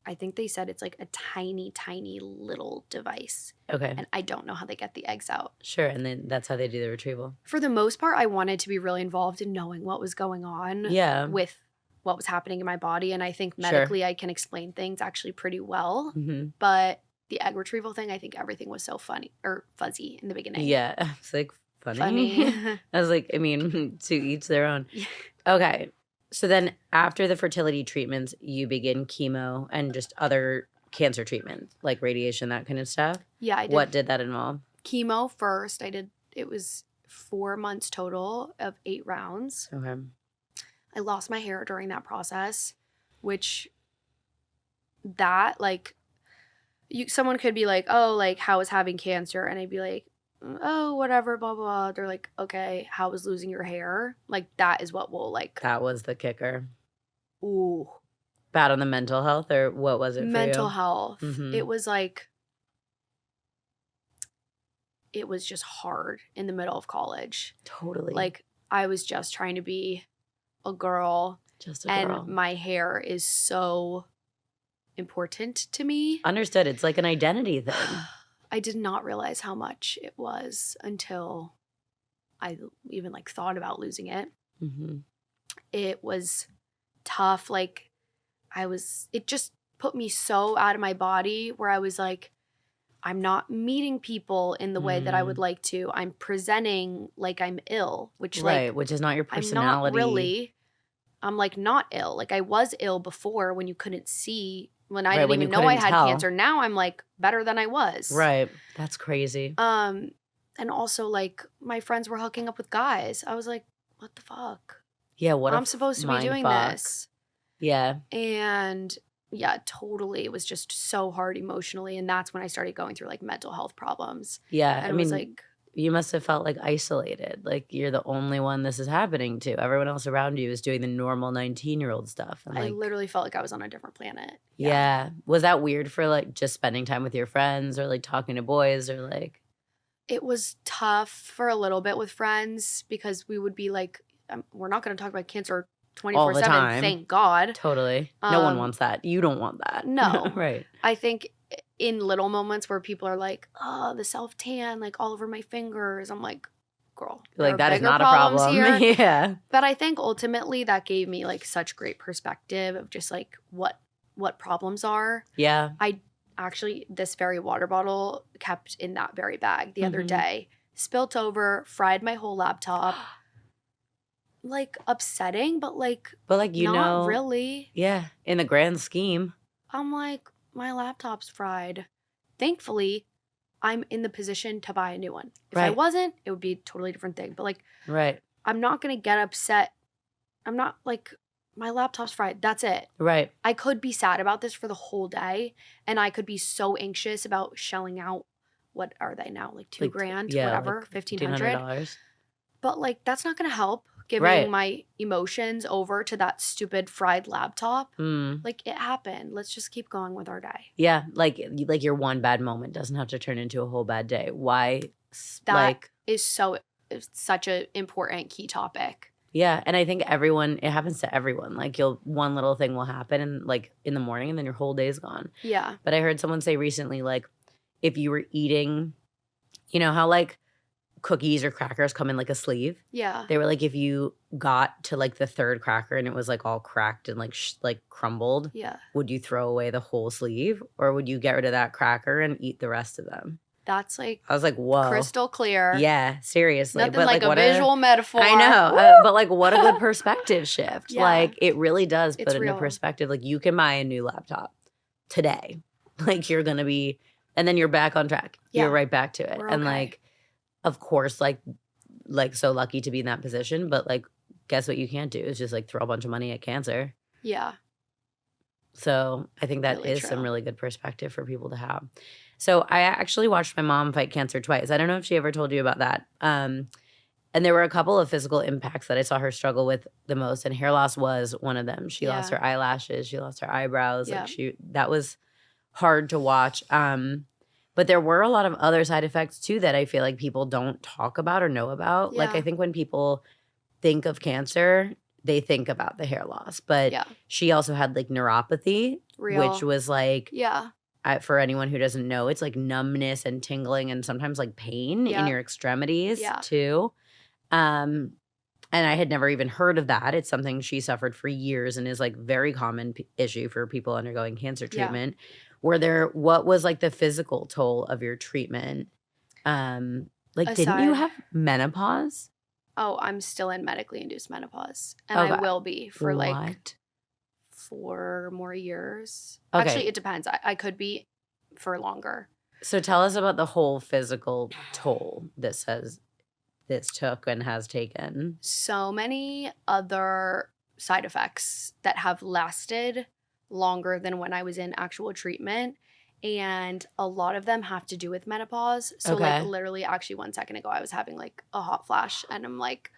Speaker 2: I think they said it's like a tiny, tiny little device.
Speaker 1: Okay.
Speaker 2: And I don't know how they get the eggs out.
Speaker 1: Sure, and then that's how they do the retrieval.
Speaker 2: For the most part, I wanted to be really involved in knowing what was going on
Speaker 1: Yeah.
Speaker 2: with what was happening in my body. And I think
Speaker 1: Sure.
Speaker 2: medically I can explain things actually pretty well.
Speaker 1: Mm-hmm.
Speaker 2: But the egg retrieval thing, I think everything was so funny or fuzzy in the beginning.
Speaker 1: Yeah, it's like funny.
Speaker 2: Funny.
Speaker 1: I was like, I mean, to each their own.
Speaker 2: Yeah.
Speaker 1: Okay. So then after the fertility treatments, you begin chemo and just other cancer treatments, like radiation, that kind of stuff.
Speaker 2: Yeah, I did
Speaker 1: What did that involve?
Speaker 2: chemo first. It was 4 months total of 8 rounds.
Speaker 1: Okay.
Speaker 2: I lost my hair during that process, which that like someone could be like, oh, like how was having cancer? And I'd be like, oh, whatever, blah, blah. They're like, okay, how was losing your hair? Like that is what will like,
Speaker 1: That was the kicker.
Speaker 2: ooh,
Speaker 1: Bad on the mental health, or what was it for
Speaker 2: mental
Speaker 1: you?
Speaker 2: health.
Speaker 1: Mhm.
Speaker 2: It was like, it was just hard in the middle of college.
Speaker 1: Totally.
Speaker 2: Like I was just trying to be a girl,
Speaker 1: just a
Speaker 2: and
Speaker 1: girl.
Speaker 2: my hair is so important to me.
Speaker 1: Understood. It's like an identity thing.
Speaker 2: I did not realize how much it was until I even like thought about losing it.
Speaker 1: Mm-hmm.
Speaker 2: It was tough. Like it just put me so out of my body where I was like, I'm not meeting people in the way that I would like to. I'm presenting like I'm ill, which
Speaker 1: Right,
Speaker 2: like
Speaker 1: which is not your
Speaker 2: I'm
Speaker 1: personality.
Speaker 2: not really. I'm like not ill. Like I was ill before when you couldn't see, when I
Speaker 1: Right,
Speaker 2: didn't
Speaker 1: when
Speaker 2: even
Speaker 1: you
Speaker 2: know I
Speaker 1: couldn't
Speaker 2: had
Speaker 1: tell.
Speaker 2: cancer. Now I'm like better than I was.
Speaker 1: Right. That's crazy.
Speaker 2: And also like my friends were hooking up with guys. I was like, what the fuck?
Speaker 1: Yeah, what
Speaker 2: I'm supposed to be
Speaker 1: mind
Speaker 2: doing
Speaker 1: fuck.
Speaker 2: this.
Speaker 1: Yeah.
Speaker 2: And yeah, totally. It was just so hard emotionally. And that's when I started going through like mental health problems.
Speaker 1: Yeah.
Speaker 2: And
Speaker 1: I
Speaker 2: it
Speaker 1: mean,
Speaker 2: was like,
Speaker 1: you must have felt like isolated. Like you're the only one this is happening to. Everyone else around you is doing the normal 19-year-old stuff. And
Speaker 2: I
Speaker 1: like,
Speaker 2: literally felt like I was on a different planet.
Speaker 1: yeah. Was that weird for like just spending time with your friends or like talking to boys or like?
Speaker 2: It was tough for a little bit with friends because we would be like, we're not going to talk about cancer
Speaker 1: all the
Speaker 2: 24/7,
Speaker 1: time.
Speaker 2: thank God.
Speaker 1: Totally. No one wants that. You don't want that.
Speaker 2: No.
Speaker 1: Right.
Speaker 2: I think in little moments where people are like, oh, the self-tan, like all over my fingers, I'm like, girl, there
Speaker 1: Like,
Speaker 2: are
Speaker 1: that is
Speaker 2: bigger
Speaker 1: not a
Speaker 2: problems
Speaker 1: problem.
Speaker 2: here.
Speaker 1: Yeah.
Speaker 2: But I think ultimately that gave me like such great perspective of just like what problems are.
Speaker 1: Yeah.
Speaker 2: I actually, this very water bottle kept in that very bag the other day, spilt over, fried my whole laptop. Like upsetting, but like
Speaker 1: you
Speaker 2: not
Speaker 1: know,
Speaker 2: really.
Speaker 1: yeah, in the grand scheme.
Speaker 2: I'm like, my laptop's fried. Thankfully, I'm in the position to buy a new one. If I
Speaker 1: Right.
Speaker 2: wasn't, it would be a totally different thing. But like,
Speaker 1: Right.
Speaker 2: I'm not going to get upset. I'm not like, my laptop's fried. That's it.
Speaker 1: Right.
Speaker 2: I could be sad about this for the whole day. And I could be so anxious about shelling out, what are they now? Like $2,000,
Speaker 1: yeah,
Speaker 2: whatever,
Speaker 1: like
Speaker 2: $1,500. But like, that's not going to help giving
Speaker 1: Right.
Speaker 2: my emotions over to that stupid fried laptop.
Speaker 1: Mm.
Speaker 2: Like, it happened. Let's just keep going with our day.
Speaker 1: Yeah, like your one bad moment doesn't have to turn into a whole bad day. Why?
Speaker 2: That is such an important key topic.
Speaker 1: Yeah, and I think it happens to everyone. Like, one little thing will happen and like in the morning and then your whole day's gone.
Speaker 2: Yeah.
Speaker 1: But I heard someone say recently, like, if you were eating, you know how like cookies or crackers come in like a sleeve?
Speaker 2: Yeah.
Speaker 1: They were like, if you got to like the third cracker and it was like all cracked and like crumbled,
Speaker 2: Yeah.
Speaker 1: would you throw away the whole sleeve or would you get rid of that cracker and eat the rest of them?
Speaker 2: That's like,
Speaker 1: I was like, whoa.
Speaker 2: crystal clear.
Speaker 1: Yeah, seriously.
Speaker 2: Nothing
Speaker 1: but
Speaker 2: like a
Speaker 1: what
Speaker 2: visual metaphor.
Speaker 1: I know, but like what a good perspective shift.
Speaker 2: Yeah.
Speaker 1: Like, it really does
Speaker 2: It's
Speaker 1: put into
Speaker 2: real.
Speaker 1: perspective. Like, you can buy a new laptop today. Like, you're going to be, and then you're back on track.
Speaker 2: Yeah.
Speaker 1: You're right back to it.
Speaker 2: We're
Speaker 1: And
Speaker 2: okay.
Speaker 1: like, of course, like so lucky to be in that position. But like, guess what you can't do is just like throw a bunch of money at cancer.
Speaker 2: Yeah.
Speaker 1: So I think that
Speaker 2: Really
Speaker 1: is
Speaker 2: true.
Speaker 1: some really good perspective for people to have. So I actually watched my mom fight cancer twice. I don't know if she ever told you about that. And there were a couple of physical impacts that I saw her struggle with the most, and hair loss was one of them. She lost her eyelashes, she lost her eyebrows.
Speaker 2: Yeah.
Speaker 1: Like, that was hard to watch. But there were a lot of other side effects too that I feel like people don't talk about or know about. Like,
Speaker 2: Yeah.
Speaker 1: I think when people think of cancer, they think about the hair loss. But
Speaker 2: Yeah.
Speaker 1: she also had like neuropathy,
Speaker 2: Real.
Speaker 1: which was like,
Speaker 2: Yeah.
Speaker 1: for anyone who doesn't know, it's like numbness and tingling and sometimes like pain in
Speaker 2: Yeah.
Speaker 1: your extremities
Speaker 2: Yeah.
Speaker 1: too. And I had never even heard of that. It's something she suffered for years and is like very common issue for people undergoing cancer
Speaker 2: Yeah.
Speaker 1: treatment. What was like the physical toll of your treatment? Like, didn't you
Speaker 2: Aside-
Speaker 1: have menopause?
Speaker 2: Oh, I'm still in medically induced menopause. And
Speaker 1: Okay.
Speaker 2: I will be for like
Speaker 1: What?
Speaker 2: 4 more years.
Speaker 1: Okay.
Speaker 2: Actually, it depends. I could be for longer.
Speaker 1: So tell us about the whole physical toll this took and has taken.
Speaker 2: So many other side effects that have lasted longer than when I was in actual treatment. And a lot of them have to do with menopause. So
Speaker 1: Okay.
Speaker 2: like literally actually 1 second ago, I was having like a hot flash and I'm like,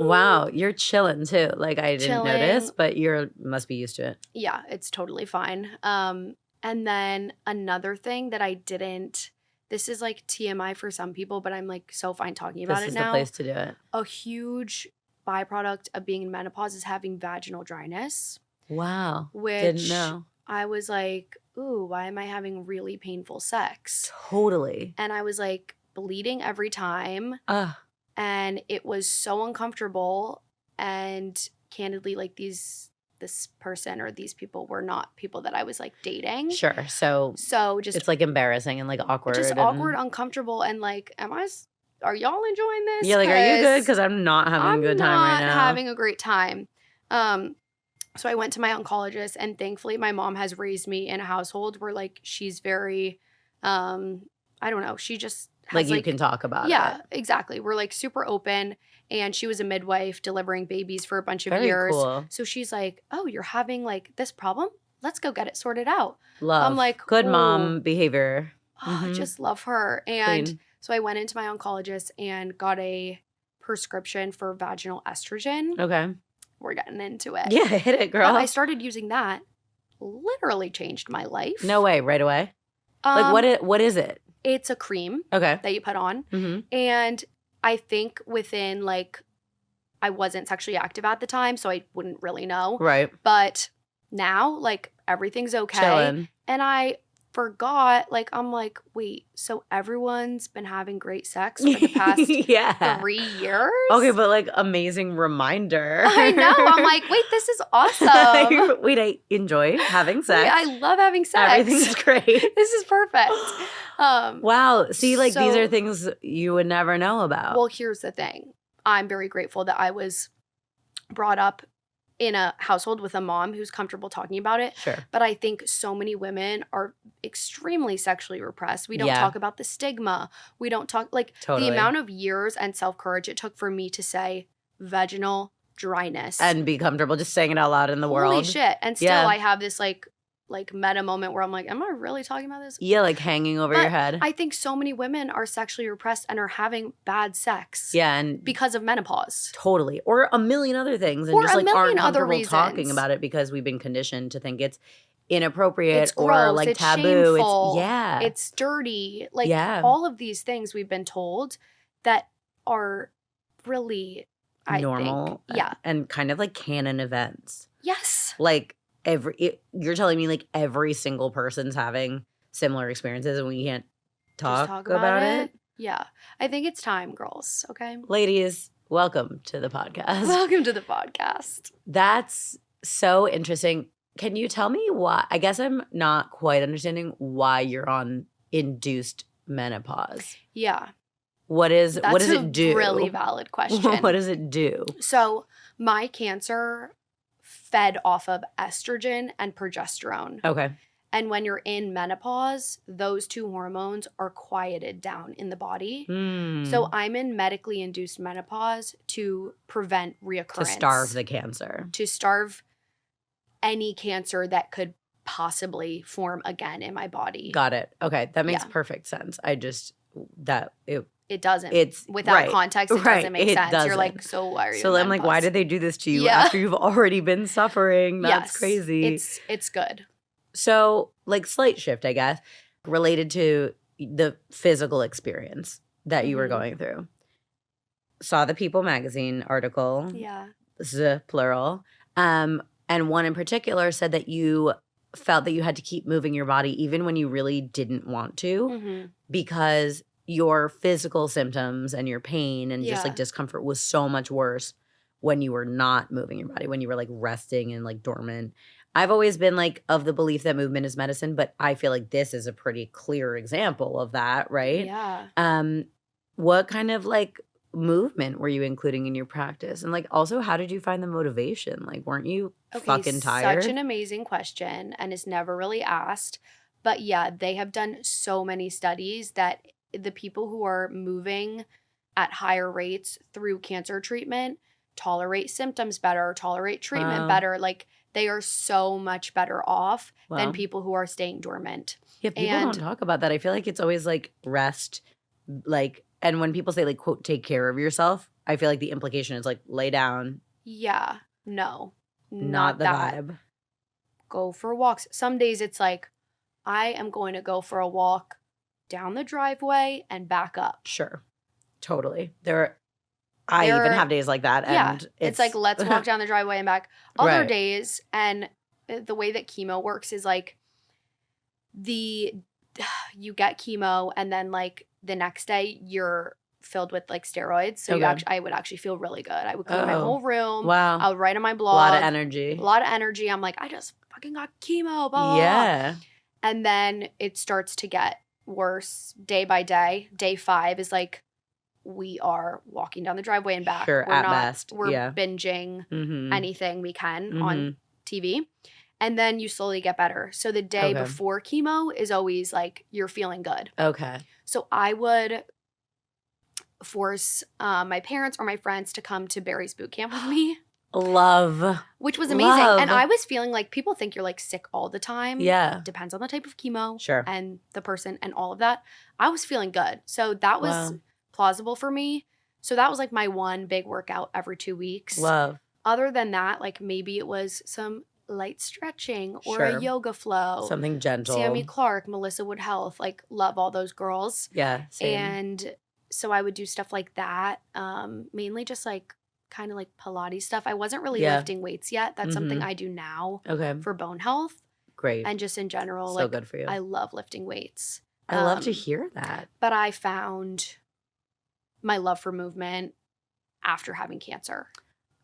Speaker 1: Wow, you're chilling too. Like, I didn't notice,
Speaker 2: Chilling.
Speaker 1: but you must be used to it.
Speaker 2: yeah, it's totally fine. And then another thing that I didn't, this is like TMI for some people, but I'm like so fine talking about
Speaker 1: This
Speaker 2: it
Speaker 1: is
Speaker 2: now.
Speaker 1: the place to do it.
Speaker 2: A huge byproduct of being in menopause is having vaginal dryness,
Speaker 1: Wow.
Speaker 2: which
Speaker 1: Didn't know.
Speaker 2: I was like, ooh, why am I having really painful sex?
Speaker 1: Totally.
Speaker 2: And I was like bleeding every time.
Speaker 1: Ugh.
Speaker 2: And it was so uncomfortable. And candidly, like this person or these people were not people that I was like dating.
Speaker 1: Sure. So
Speaker 2: just
Speaker 1: it's like embarrassing and like awkward.
Speaker 2: just
Speaker 1: and,
Speaker 2: awkward, uncomfortable, and like, are y'all enjoying this?
Speaker 1: Yeah, like, are you good? Because I'm not having a good time right now.
Speaker 2: I'm not having a great time. So I went to my oncologist, and thankfully my mom has raised me in a household where like she's very, I don't know, she just has,
Speaker 1: like, you can talk about
Speaker 2: yeah,
Speaker 1: it.
Speaker 2: exactly. We're like super open, and she was a midwife delivering babies for a bunch of
Speaker 1: Very
Speaker 2: years.
Speaker 1: cool.
Speaker 2: So she's like, oh, you're having like this problem? Let's go get it sorted out.
Speaker 1: Love.
Speaker 2: I'm like,
Speaker 1: good
Speaker 2: ooh.
Speaker 1: mom behavior.
Speaker 2: Oh, I
Speaker 1: Mhm.
Speaker 2: just love her. And
Speaker 1: Queen.
Speaker 2: so I went into my oncologist and got a prescription for vaginal estrogen.
Speaker 1: Okay.
Speaker 2: We're getting into it.
Speaker 1: Yeah, hit it, girl.
Speaker 2: But I started using that. Literally changed my life.
Speaker 1: No way, right away. Like, what is it?
Speaker 2: It's a cream
Speaker 1: Okay.
Speaker 2: that you put on.
Speaker 1: Mm-hmm.
Speaker 2: And I think within like I wasn't sexually active at the time, so I wouldn't really know.
Speaker 1: Right.
Speaker 2: But now, like, everything's okay.
Speaker 1: Chilling.
Speaker 2: And I forgot, like, I'm like, wait, so everyone's been having great sex for the past
Speaker 1: yeah.
Speaker 2: 3 years?
Speaker 1: Okay, but like amazing reminder.
Speaker 2: I know. I'm like, wait, this is awesome.
Speaker 1: Wait, I enjoy having sex.
Speaker 2: Wait, I love having sex.
Speaker 1: Everything's great.
Speaker 2: This is perfect.
Speaker 1: Wow. See, like these are
Speaker 2: so-
Speaker 1: things you would never know about.
Speaker 2: Well, here's the thing. I'm very grateful that I was brought up in a household with a mom who's comfortable talking about it.
Speaker 1: Sure.
Speaker 2: But I think so many women are extremely sexually repressed. We don't
Speaker 1: Yeah.
Speaker 2: talk about the stigma. We don't talk, like,
Speaker 1: Totally.
Speaker 2: the amount of years and self-courage it took for me to say vaginal dryness.
Speaker 1: And be comfortable just saying it out loud in the world.
Speaker 2: Holy shit. And still
Speaker 1: Yeah.
Speaker 2: I have this, like meta moment where I'm like, am I really talking about this?
Speaker 1: Yeah, like hanging over your
Speaker 2: But
Speaker 1: head.
Speaker 2: I think so many women are sexually repressed and are having bad sex.
Speaker 1: Yeah, and
Speaker 2: because of menopause.
Speaker 1: totally. Or a million other things. And
Speaker 2: Or
Speaker 1: just
Speaker 2: a
Speaker 1: like aren't
Speaker 2: million other
Speaker 1: comfortable talking
Speaker 2: reasons.
Speaker 1: about it because we've been conditioned to think it's inappropriate
Speaker 2: It's
Speaker 1: or
Speaker 2: gross,
Speaker 1: like
Speaker 2: it's
Speaker 1: taboo.
Speaker 2: shameful,
Speaker 1: Yeah.
Speaker 2: it's dirty. Like,
Speaker 1: Yeah.
Speaker 2: all of these things we've been told that are really, I
Speaker 1: normal.
Speaker 2: think. Yeah.
Speaker 1: And kind of like canon events.
Speaker 2: Yes.
Speaker 1: Like you're telling me like every single person's having similar experiences and we can't
Speaker 2: Just
Speaker 1: talk about it?
Speaker 2: Yeah. I think it's time, girls. Okay.
Speaker 1: Ladies, welcome to the podcast.
Speaker 2: Welcome to the podcast.
Speaker 1: That's so interesting. Can you tell me why? I guess I'm not quite understanding why you're on induced menopause.
Speaker 2: Yeah.
Speaker 1: What does it
Speaker 2: That's
Speaker 1: do?
Speaker 2: a really valid question.
Speaker 1: What does it do?
Speaker 2: So my cancer fed off of estrogen and progesterone.
Speaker 1: Okay.
Speaker 2: And when you're in menopause, those two hormones are quieted down in the body. So I'm in medically induced menopause to prevent reoccurrence.
Speaker 1: To starve the cancer.
Speaker 2: To starve any cancer that could possibly form again in my body.
Speaker 1: Got it. Okay. That makes
Speaker 2: Yeah.
Speaker 1: perfect sense. I just,
Speaker 2: It doesn't.
Speaker 1: it's
Speaker 2: Without
Speaker 1: right,
Speaker 2: context, it
Speaker 1: right,
Speaker 2: doesn't make
Speaker 1: it
Speaker 2: sense. You're
Speaker 1: doesn't.
Speaker 2: like, so why are you
Speaker 1: So
Speaker 2: in
Speaker 1: I'm like, why
Speaker 2: menopause?
Speaker 1: did they do this to you
Speaker 2: Yeah.
Speaker 1: after you've already been suffering? That's
Speaker 2: Yes,
Speaker 1: crazy.
Speaker 2: It's good.
Speaker 1: So, like, slight shift, I guess, related to the physical experience that you were
Speaker 2: Mhm.
Speaker 1: going through. Saw the People magazine article.
Speaker 2: Yeah.
Speaker 1: This is a plural. And one in particular said that you felt that you had to keep moving your body even when you really didn't want to
Speaker 2: hmm
Speaker 1: because your physical symptoms and your pain and just like
Speaker 2: Yeah.
Speaker 1: discomfort was so much worse when you were not moving your body, when you were like resting and like dormant. I've always been like of the belief that movement is medicine, but I feel like this is a pretty clear example of that, right?
Speaker 2: Yeah.
Speaker 1: What kind of like movement were you including in your practice? And like also how did you find the motivation? Like weren't you fucking tired?
Speaker 2: Such an amazing question and is never really asked. But yeah, they have done so many studies that the people who are moving at higher rates through cancer treatment tolerate symptoms better, tolerate treatment
Speaker 1: Wow.
Speaker 2: better. Like they are so much better off
Speaker 1: Wow.
Speaker 2: than people who are staying dormant.
Speaker 1: Yeah, people
Speaker 2: And-
Speaker 1: don't talk about that. I feel like it's always like rest, like, and when people say like, quote, take care of yourself, I feel like the implication is like lay down,
Speaker 2: Yeah. No.
Speaker 1: not the
Speaker 2: that.
Speaker 1: vibe.
Speaker 2: Go for walks. Some days it's like, I am going to go for a walk down the driveway and back up.
Speaker 1: Sure, totally. I even
Speaker 2: There-
Speaker 1: have days like that,
Speaker 2: Yeah,
Speaker 1: and
Speaker 2: it's like let's walk down the driveway and back. Other
Speaker 1: Right.
Speaker 2: days, and the way that chemo works is like you get chemo and then like the next day you're filled with like steroids. So
Speaker 1: Okay.
Speaker 2: I would actually feel really good. I would clean my
Speaker 1: Oh,
Speaker 2: whole room.
Speaker 1: Wow,
Speaker 2: I would write on my
Speaker 1: a
Speaker 2: blog.
Speaker 1: lot of energy.
Speaker 2: A lot of energy. I'm like, I just fucking got chemo. Blah, blah, blah.
Speaker 1: Yeah,
Speaker 2: And then it starts to get worse day by day. Day 5 is like we are walking down the driveway and back.
Speaker 1: Sure,
Speaker 2: we're
Speaker 1: at
Speaker 2: not,
Speaker 1: best,
Speaker 2: We're
Speaker 1: yeah.
Speaker 2: binging
Speaker 1: mm-hmm.
Speaker 2: anything we can
Speaker 1: Mhm.
Speaker 2: on TV. And then you slowly get better. So the day
Speaker 1: Okay.
Speaker 2: before chemo is always like you're feeling good.
Speaker 1: Okay,
Speaker 2: So I would force my parents or my friends to come to Barry's boot camp with me,
Speaker 1: love.
Speaker 2: which was amazing.
Speaker 1: Love.
Speaker 2: And I was feeling like people think you're like sick all the time.
Speaker 1: Yeah,
Speaker 2: Depends on the type of chemo
Speaker 1: sure.
Speaker 2: and the person and all of that. I was feeling good. So that was
Speaker 1: Wow.
Speaker 2: plausible for me. So that was like my one big workout every 2 weeks.
Speaker 1: Love.
Speaker 2: Other than that, like maybe it was some light stretching or
Speaker 1: Sure.
Speaker 2: a yoga flow.
Speaker 1: Something gentle.
Speaker 2: Sammy Clark, Melissa Wood Health, like love all those girls.
Speaker 1: Yeah, same.
Speaker 2: And so I would do stuff like that. Mainly just like kind of like Pilates stuff. I wasn't really
Speaker 1: Yeah.
Speaker 2: lifting weights yet. That's something I do now
Speaker 1: Okay.
Speaker 2: for bone health
Speaker 1: Great.
Speaker 2: and just in general.
Speaker 1: So
Speaker 2: like
Speaker 1: good for you.
Speaker 2: I love lifting weights.
Speaker 1: I love to hear that.
Speaker 2: But I found my love for movement after having cancer.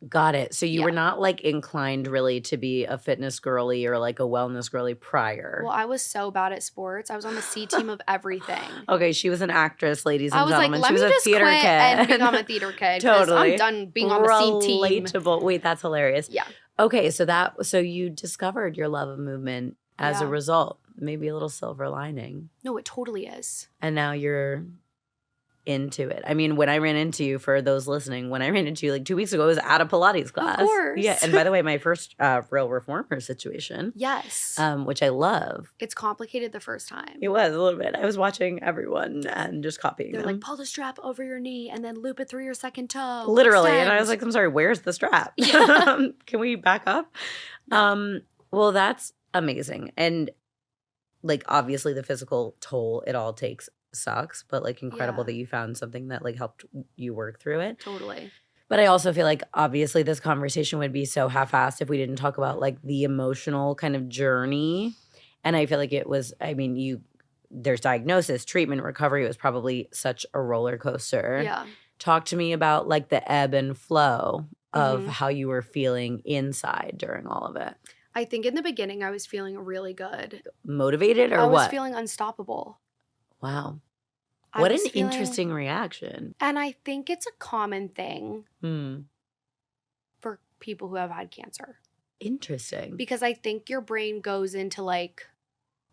Speaker 1: Got it. So you
Speaker 2: Yeah.
Speaker 1: were not like inclined really to be a fitness girly or like a wellness girly prior.
Speaker 2: Well, I was so bad at sports. I was on the C team of everything.
Speaker 1: Okay, she was an actress, ladies
Speaker 2: I
Speaker 1: and
Speaker 2: was like,
Speaker 1: gentlemen.
Speaker 2: let
Speaker 1: She was
Speaker 2: me
Speaker 1: a
Speaker 2: just
Speaker 1: theater
Speaker 2: quit
Speaker 1: kid.
Speaker 2: and become a theater kid. 'Cause
Speaker 1: Totally.
Speaker 2: I'm done being on the C team.
Speaker 1: Relatable. Wait, that's hilarious.
Speaker 2: Yeah.
Speaker 1: Okay, so you discovered your love of movement as a
Speaker 2: Yeah.
Speaker 1: result. Maybe a little silver lining.
Speaker 2: No, it totally is.
Speaker 1: And now you're into it. I mean, when I ran into you, for those listening, when I ran into you like 2 weeks ago, it was at a Pilates class.
Speaker 2: Of course.
Speaker 1: Yeah. And by the way, my first real reformer situation.
Speaker 2: Yes.
Speaker 1: Which I love.
Speaker 2: It's complicated the first time.
Speaker 1: It was a little bit. I was watching everyone and just copying
Speaker 2: They're
Speaker 1: them.
Speaker 2: like, pull the strap over your knee and then loop it through your second toe.
Speaker 1: Literally.
Speaker 2: Extend.
Speaker 1: And I was like, I'm sorry, where's the strap?
Speaker 2: Yeah.
Speaker 1: Can we back up? Well, that's amazing. And like, obviously the physical toll it all takes sucks, but like incredible that you found something that like helped you work through it.
Speaker 2: Totally.
Speaker 1: But I also feel like obviously this conversation would be so half-assed if we didn't talk about like the emotional kind of journey. And I feel like it was, I mean, there's diagnosis, treatment, recovery. It was probably such a roller coaster.
Speaker 2: Yeah.
Speaker 1: Talk to me about like the ebb and flow of how you were feeling inside during all of it.
Speaker 2: I think in the beginning I was feeling really good.
Speaker 1: Motivated or what?
Speaker 2: I was feeling unstoppable.
Speaker 1: Wow. What an interesting reaction.
Speaker 2: And I think it's a common thing for people who have had cancer.
Speaker 1: Interesting.
Speaker 2: Because I think your brain goes into like,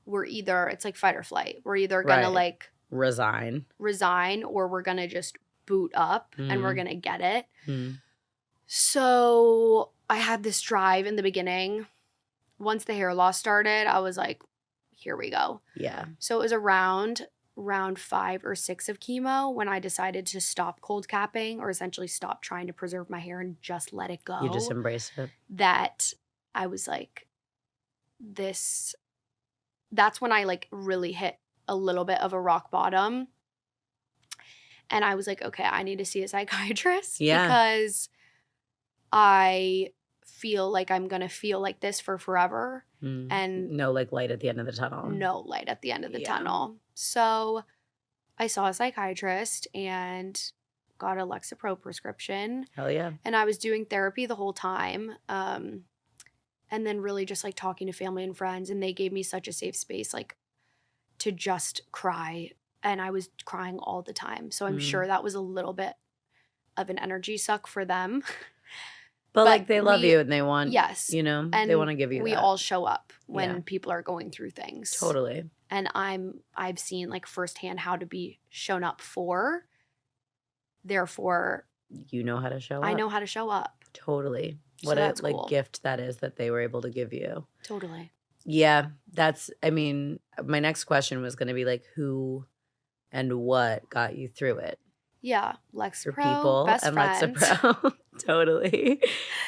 Speaker 2: it's like fight or flight. We're either going to like
Speaker 1: resign
Speaker 2: or we're going to just boot up and we're going to get it.
Speaker 1: Mm.
Speaker 2: So I had this drive in the beginning. Once the hair loss started, I was like, here we go.
Speaker 1: Yeah.
Speaker 2: So it was around round 5 or 6 of chemo when I decided to stop cold capping, or essentially stop trying to preserve my hair and just let it go.
Speaker 1: You just embraced it.
Speaker 2: That I was like, that's when I like really hit a little bit of a rock bottom. And I was like, okay, I need to see a psychiatrist.
Speaker 1: Yeah.
Speaker 2: Because I feel like I'm going to feel like this for forever. And
Speaker 1: no like light at the end of the tunnel.
Speaker 2: No light at the end of the tunnel. So I saw a psychiatrist and got a Lexapro prescription.
Speaker 1: Hell yeah.
Speaker 2: And I was doing therapy the whole time. And then really just like talking to family and friends. And they gave me such a safe space like to just cry. And I was crying all the time. So I'm sure that was a little bit of an energy suck for them.
Speaker 1: But like they love you and they want,
Speaker 2: yes,
Speaker 1: you know,
Speaker 2: and
Speaker 1: they want to give you
Speaker 2: we
Speaker 1: that.
Speaker 2: all show up when people are going through things.
Speaker 1: Totally.
Speaker 2: And I've seen like firsthand how to be shown up for. Therefore,
Speaker 1: you know how to show up.
Speaker 2: I know how to show up.
Speaker 1: Totally.
Speaker 2: So
Speaker 1: What
Speaker 2: that's
Speaker 1: a like
Speaker 2: cool.
Speaker 1: gift that is that they were able to give you.
Speaker 2: Totally.
Speaker 1: Yeah, I mean, my next question was going to be like who and what got you through it.
Speaker 2: Yeah, Lexapro,
Speaker 1: For people
Speaker 2: best
Speaker 1: and
Speaker 2: friends.
Speaker 1: Lexapro. Totally.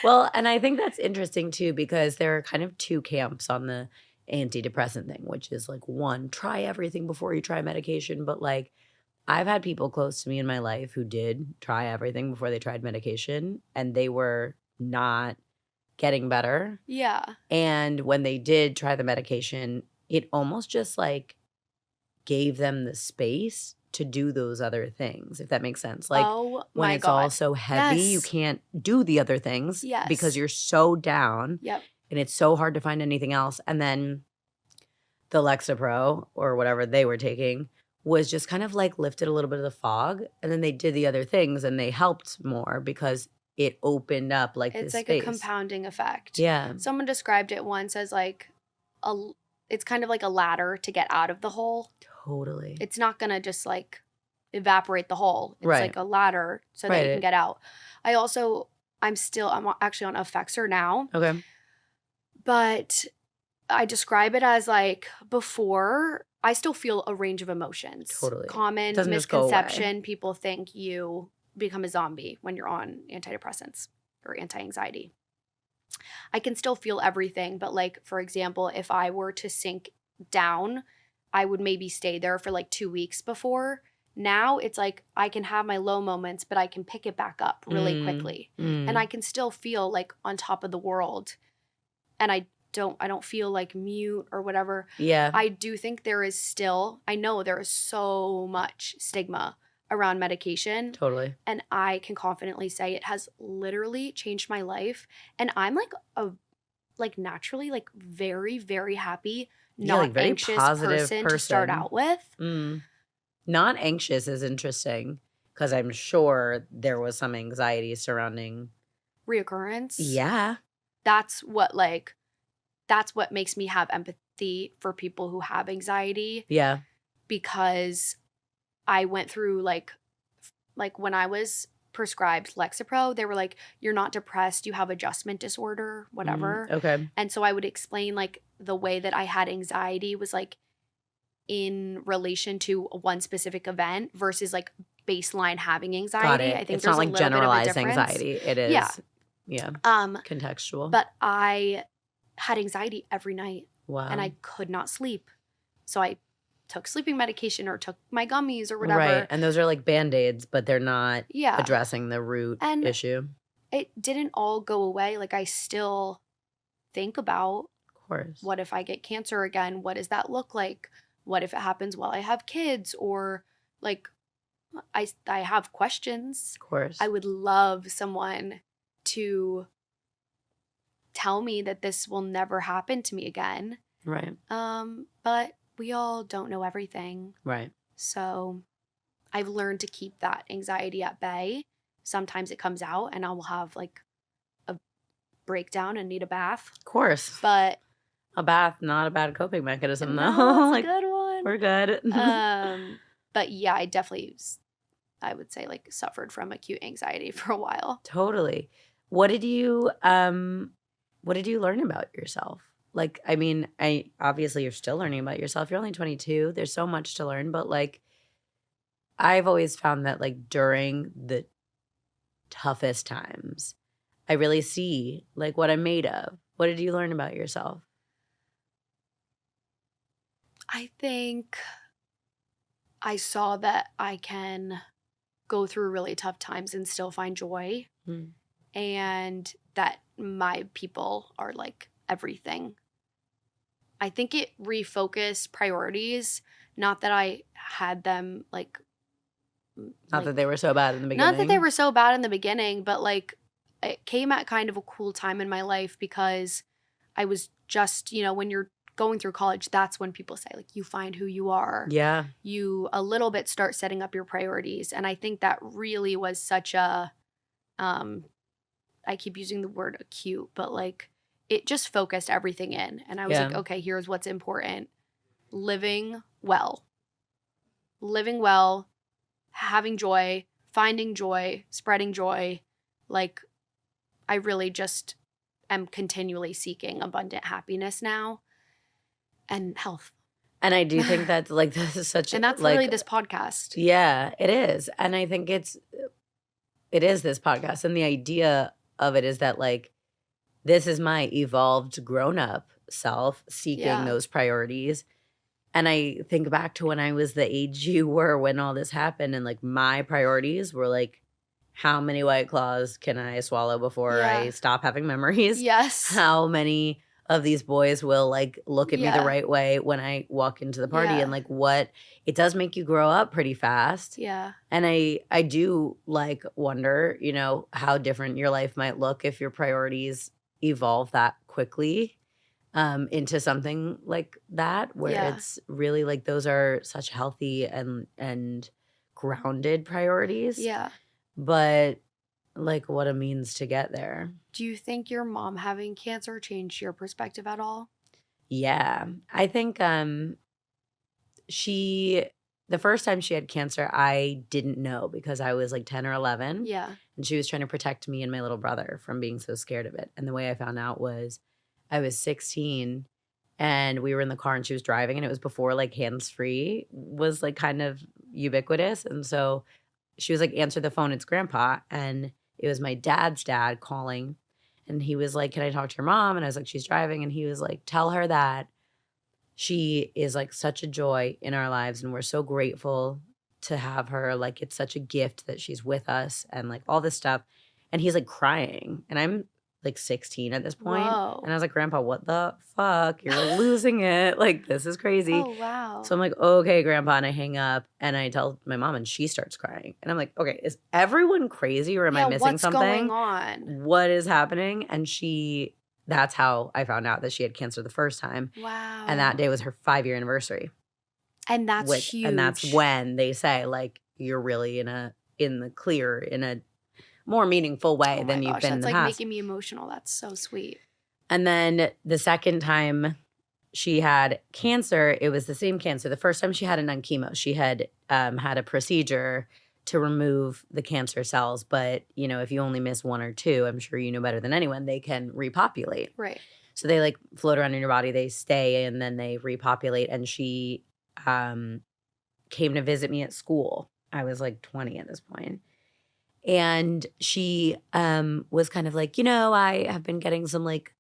Speaker 1: Well, and I think that's interesting too, because there are kind of two camps on the antidepressant thing, which is like, one, try everything before you try medication. But like, I've had people close to me in my life who did try everything before they tried medication, and they were not getting better.
Speaker 2: Yeah. And
Speaker 1: when they did try the medication, it almost just like gave them the space to do those other things, if that makes sense. Like when it's all so heavy, you can't do the other things because you're so down.
Speaker 2: Yep.
Speaker 1: And it's so hard to find anything else. And then the Lexapro or whatever they were taking was just kind of like lifted a little bit of the fog. And then they did the other things and they helped more because it opened up like
Speaker 2: it's
Speaker 1: this
Speaker 2: like
Speaker 1: space.
Speaker 2: a compounding effect.
Speaker 1: Yeah.
Speaker 2: Someone described it once as like it's kind of like a ladder to get out of the hole.
Speaker 1: Totally.
Speaker 2: It's not going to just like evaporate the hole. It's like a ladder so that you can get out. I'm actually on Effexor now.
Speaker 1: Okay.
Speaker 2: But I describe it as like before, I still feel a range of emotions.
Speaker 1: Totally.
Speaker 2: Common misconception, people think you become a zombie when you're on antidepressants or anti-anxiety. I can still feel everything, but like, for example, if I were to sink down, I would maybe stay there for like 2 weeks before. Now it's like I can have my low moments, but I can pick it back up really quickly. And I can still feel like on top of the world. And I don't feel like mute or whatever.
Speaker 1: Yeah.
Speaker 2: I do think I know there is so much stigma around medication.
Speaker 1: Totally.
Speaker 2: And I can confidently say it has literally changed my life. And I'm like naturally like very, very happy, not
Speaker 1: very
Speaker 2: anxious
Speaker 1: positive
Speaker 2: person to start out with.
Speaker 1: Not anxious is interesting because I'm sure there was some anxiety surrounding
Speaker 2: Reoccurrence.
Speaker 1: Yeah.
Speaker 2: That's what makes me have empathy for people who have anxiety.
Speaker 1: Yeah.
Speaker 2: Because I went through like when I was prescribed Lexapro, they were like, you're not depressed, you have adjustment disorder, whatever.
Speaker 1: Okay.
Speaker 2: And so I would explain like the way that I had anxiety was like in relation to one specific event versus like baseline having anxiety.
Speaker 1: Got it.
Speaker 2: I think
Speaker 1: it's
Speaker 2: there's
Speaker 1: not like
Speaker 2: a little
Speaker 1: generalized
Speaker 2: bit of a difference.
Speaker 1: anxiety. It is. Yeah. Contextual.
Speaker 2: But I had anxiety every night.
Speaker 1: Wow.
Speaker 2: And I could not sleep. So I took sleeping medication or took my gummies or whatever.
Speaker 1: Right. And those are like Band-Aids, but they're not
Speaker 2: Yeah.
Speaker 1: addressing the root issue.
Speaker 2: It didn't all go away. Like I still think about,
Speaker 1: of course,
Speaker 2: what if I get cancer again? What does that look like? What if it happens while I have kids? Or like I have questions.
Speaker 1: Of course.
Speaker 2: I would love someone to tell me that this will never happen to me again.
Speaker 1: Right.
Speaker 2: But we all don't know everything.
Speaker 1: Right.
Speaker 2: So I've learned to keep that anxiety at bay. Sometimes it comes out and I will have like a breakdown and need a bath.
Speaker 1: Of course.
Speaker 2: But
Speaker 1: a bath, not a bad coping mechanism though.
Speaker 2: No,
Speaker 1: like,
Speaker 2: it's a good one.
Speaker 1: We're good.
Speaker 2: But yeah, I would say like suffered from acute anxiety for a while.
Speaker 1: Totally. What did you learn about yourself? Like, I mean, obviously you're still learning about yourself. You're only 22. There's so much to learn, but like I've always found that like during the toughest times, I really see like what I'm made of. What did you learn about yourself?
Speaker 2: I think I saw that I can go through really tough times and still find joy. And that my people are like everything. I think it refocused priorities. Not that I had them like.
Speaker 1: Not that they were so bad in the beginning.
Speaker 2: Not that they were so bad in the beginning, but like it came at kind of a cool time in my life because I was just, when you're going through college, that's when people say like you find who you are.
Speaker 1: Yeah.
Speaker 2: You a little bit start setting up your priorities. And I think that really was such a, I keep using the word acute, but like it just focused everything in. And I was like, okay, here's what's important. Living well, having joy, finding joy, spreading joy. Like I really just am continually seeking abundant happess now and health.
Speaker 1: And I do think that like this is such
Speaker 2: and that's really this podcast.
Speaker 1: Yeah, it is. And I think it is this podcast. And the idea of it is that like this is my evolved grown-up self seeking those priorities. And I think back to when I was the age you were when all this happened, and like my priorities were like, how many White Claws can I swallow before I stop having memories?
Speaker 2: Yes.
Speaker 1: How many of these boys will like look at me the right way when I walk into the party? And like it does make you grow up pretty fast.
Speaker 2: Yeah.
Speaker 1: And I do like wonder, how different your life might look if your priorities evolve that quickly into something like that, where it's really like those are such healthy and grounded priorities.
Speaker 2: Yeah.
Speaker 1: But like what a means to get there.
Speaker 2: Do you think your mom having cancer changed your perspective at all?
Speaker 1: Yeah. I think the first time she had cancer, I didn't know because I was like 10 or 11.
Speaker 2: Yeah.
Speaker 1: And she was trying to protect me and my little brother from being so scared of it. And the way I found out was I was 16 and we were in the car and she was driving, and it was before like hands-free was like kind of ubiquitous. And so she was like, answer the phone, it's Grandpa. And it was my dad's dad calling. And he was like, can I talk to your mom? And I was like, she's driving. And he was like, tell her that she is like such a joy in our lives. And we're so grateful to have her. Like, it's such a gift that she's with us and like all this stuff. And he's like crying. And I'm like 16 at this point.
Speaker 2: Whoa.
Speaker 1: And I was like, Grandpa, what the fuck? You're losing it. Like, this is crazy.
Speaker 2: Oh, wow.
Speaker 1: So I'm like, okay, Grandpa. And I hang up and I tell my mom and she starts crying. And I'm like, okay, is everyone crazy or am I missing something?
Speaker 2: What's going on?
Speaker 1: What is happening? And that's how I found out that she had cancer the first time.
Speaker 2: Wow.
Speaker 1: And that day was her 5-year anniversary.
Speaker 2: And that's huge.
Speaker 1: And that's when they say, like, you're really in the clear, in a more meaningful way than you've been in the
Speaker 2: past. That's like making me emotional. That's so sweet.
Speaker 1: And then the second time she had cancer, it was the same cancer. The first time she had an chemo, she had had a procedure to remove the cancer cells. But, you know, if you only miss 1 or 2, I'm sure you know better than anyone, they can repopulate.
Speaker 2: Right.
Speaker 1: So they like float around in your body, they stay, and then they repopulate. And she came to visit me at school. I was like 20 at this point. And she was kind of like, you know, I have been getting some like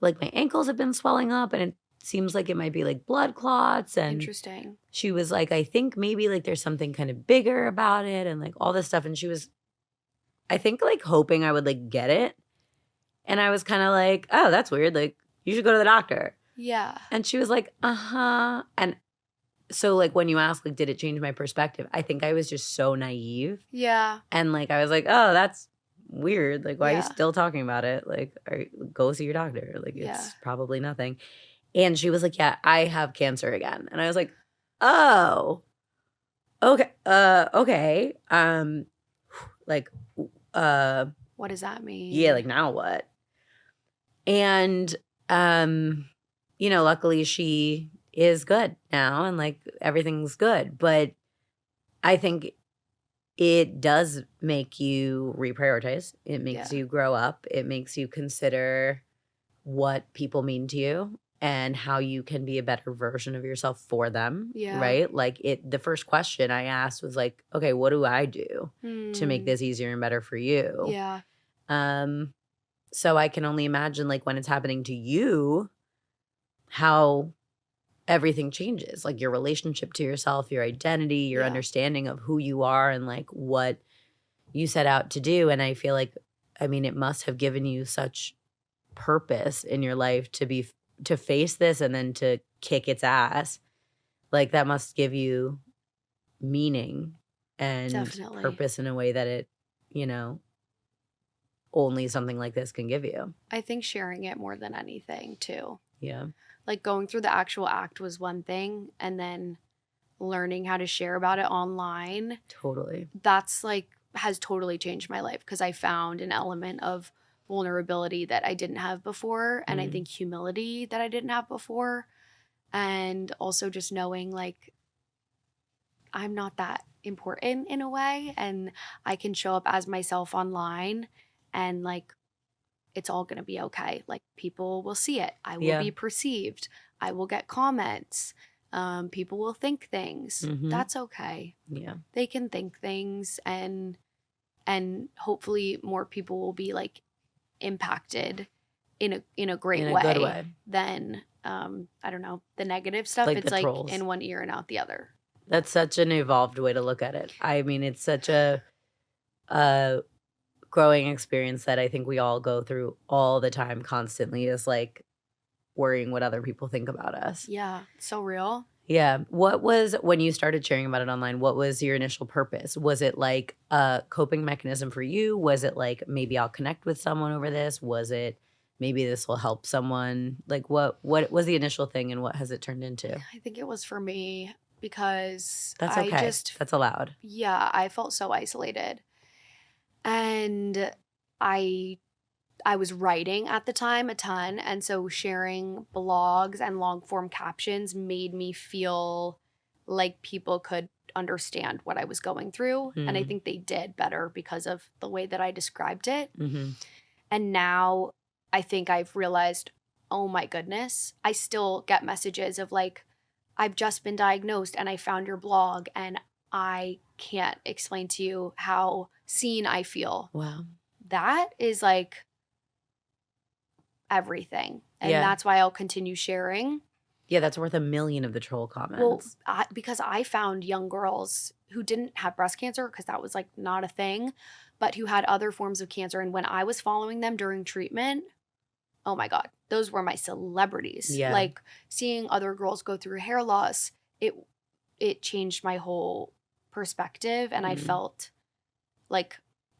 Speaker 1: my ankles have been swelling up and it seems like it might be like blood clots. And
Speaker 2: interesting.
Speaker 1: She was like, I think maybe like there's something kind of bigger about it and like all this stuff. And she was, I think, like hoping I would like get it. And I was kind of like, oh, that's weird. Like, you should go to the doctor.
Speaker 2: Yeah.
Speaker 1: And she was like, uh-huh. And so, like, when you ask, like, did it change my perspective? I think I was just so naive.
Speaker 2: Yeah.
Speaker 1: And, like, I was like, oh, that's weird. Like, why are you
Speaker 2: Yeah.
Speaker 1: still talking about it? Like, go see your doctor. Like, it's probably nothing. And she was like, yeah, I have cancer again. And I was like, oh, okay. Okay. Like,
Speaker 2: what does that mean?
Speaker 1: Yeah, like, now what? And, you know, luckily she is good now and like everything's good. But I think it does make you reprioritize. It makes you grow up. It makes you consider what people mean to you and how you can be a better version of yourself for them.
Speaker 2: Yeah.
Speaker 1: Right? Like the first question I asked was like, okay, what do I do to make this easier and better for you?
Speaker 2: Yeah.
Speaker 1: So I can only imagine like when it's happening to you, how everything changes, like your relationship to yourself, your identity, your understanding of who you are and like what you set out to do. And I feel like, I mean, it must have given you such purpose in your life to face this and then to kick its ass. Like that must give you meaning and purpose in a way that it, you know, only something like this can give you.
Speaker 2: I think sharing it more than anything too.
Speaker 1: Yeah.
Speaker 2: Like going through the actual act was one thing and then learning how to share about it online.
Speaker 1: Totally.
Speaker 2: That's like has totally changed my life because I found an element of vulnerability that I didn't have before. And I think humility that I didn't have before. And also just knowing like I'm not that important in a way and I can show up as myself online and like it's all going to be okay. Like people will see it. I will be perceived. I will get comments. People will think things. That's okay. Yeah. They can think things and hopefully more people will be like impacted in a great way,
Speaker 1: good way
Speaker 2: than I don't know, the negative stuff.
Speaker 1: Like
Speaker 2: it's like
Speaker 1: trolls.
Speaker 2: In one ear and out the other.
Speaker 1: That's such an evolved way to look at it. I mean, it's such a growing experience that I think we all go through all the time constantly is like worrying what other people think about us.
Speaker 2: Yeah, so real.
Speaker 1: Yeah. What was, when you started sharing about it online, what was your initial purpose? Was it like a coping mechanism for you? Was it like, maybe I'll connect with someone over this? Was it maybe this will help someone? Like what was the initial thing and what has it turned into?
Speaker 2: I think it was for me because
Speaker 1: that's okay. That's allowed.
Speaker 2: Yeah, I felt so isolated. And I was writing at the time a ton. And so sharing blogs and long form captions made me feel like people could understand what I was going through. And I think they did better because of the way that I described it. And now I think I've realized, oh my goodness, I still get messages of like, I've just been diagnosed and I found your blog and I can't explain to you how seen I feel.
Speaker 1: Wow.
Speaker 2: That is like everything. And that's why I'll continue sharing.
Speaker 1: Yeah, that's worth 1 million of the troll comments.
Speaker 2: Well, because I found young girls who didn't have breast cancer because that was like not a thing, but who had other forms of cancer. And when I was following them during treatment, oh my God, those were my celebrities.
Speaker 1: Yeah.
Speaker 2: Like seeing other girls go through hair loss, it changed my whole perspective. And I felt like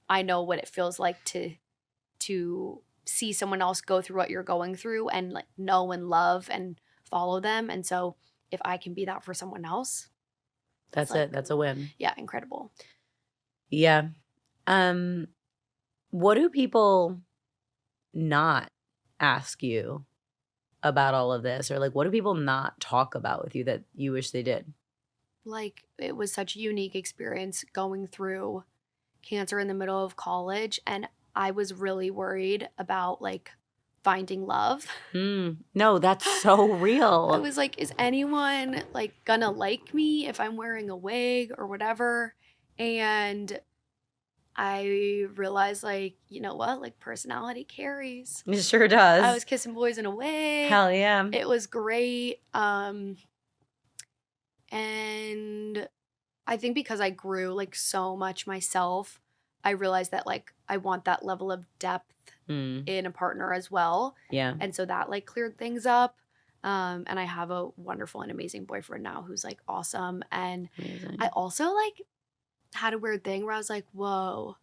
Speaker 2: I know what it feels like to see someone else go through what you're going through and like know and love and follow them. And so if I can be that for someone else,
Speaker 1: That's
Speaker 2: like,
Speaker 1: it. That's a win.
Speaker 2: yeah, incredible.
Speaker 1: Yeah. What do people not ask you about all of this? Or like, what do people not talk about with you that you wish they did?
Speaker 2: Like it was such a unique experience going through cancer in the middle of college. And I was really worried about like finding love.
Speaker 1: No, that's so
Speaker 2: I
Speaker 1: real.
Speaker 2: was like, is anyone like gonna like me if I'm wearing a wig or whatever? And I realized like, you know what? Like personality carries.
Speaker 1: It sure does.
Speaker 2: I was kissing boys in a wig.
Speaker 1: Hell yeah.
Speaker 2: It was great. And I think because I grew like so much myself, I realized that like I want that level of depth in a partner as well.
Speaker 1: Yeah.
Speaker 2: And so that like cleared things up. And I have a wonderful and amazing boyfriend now who's like awesome. And
Speaker 1: Amazing.
Speaker 2: I also like had a weird thing where I was like, whoa,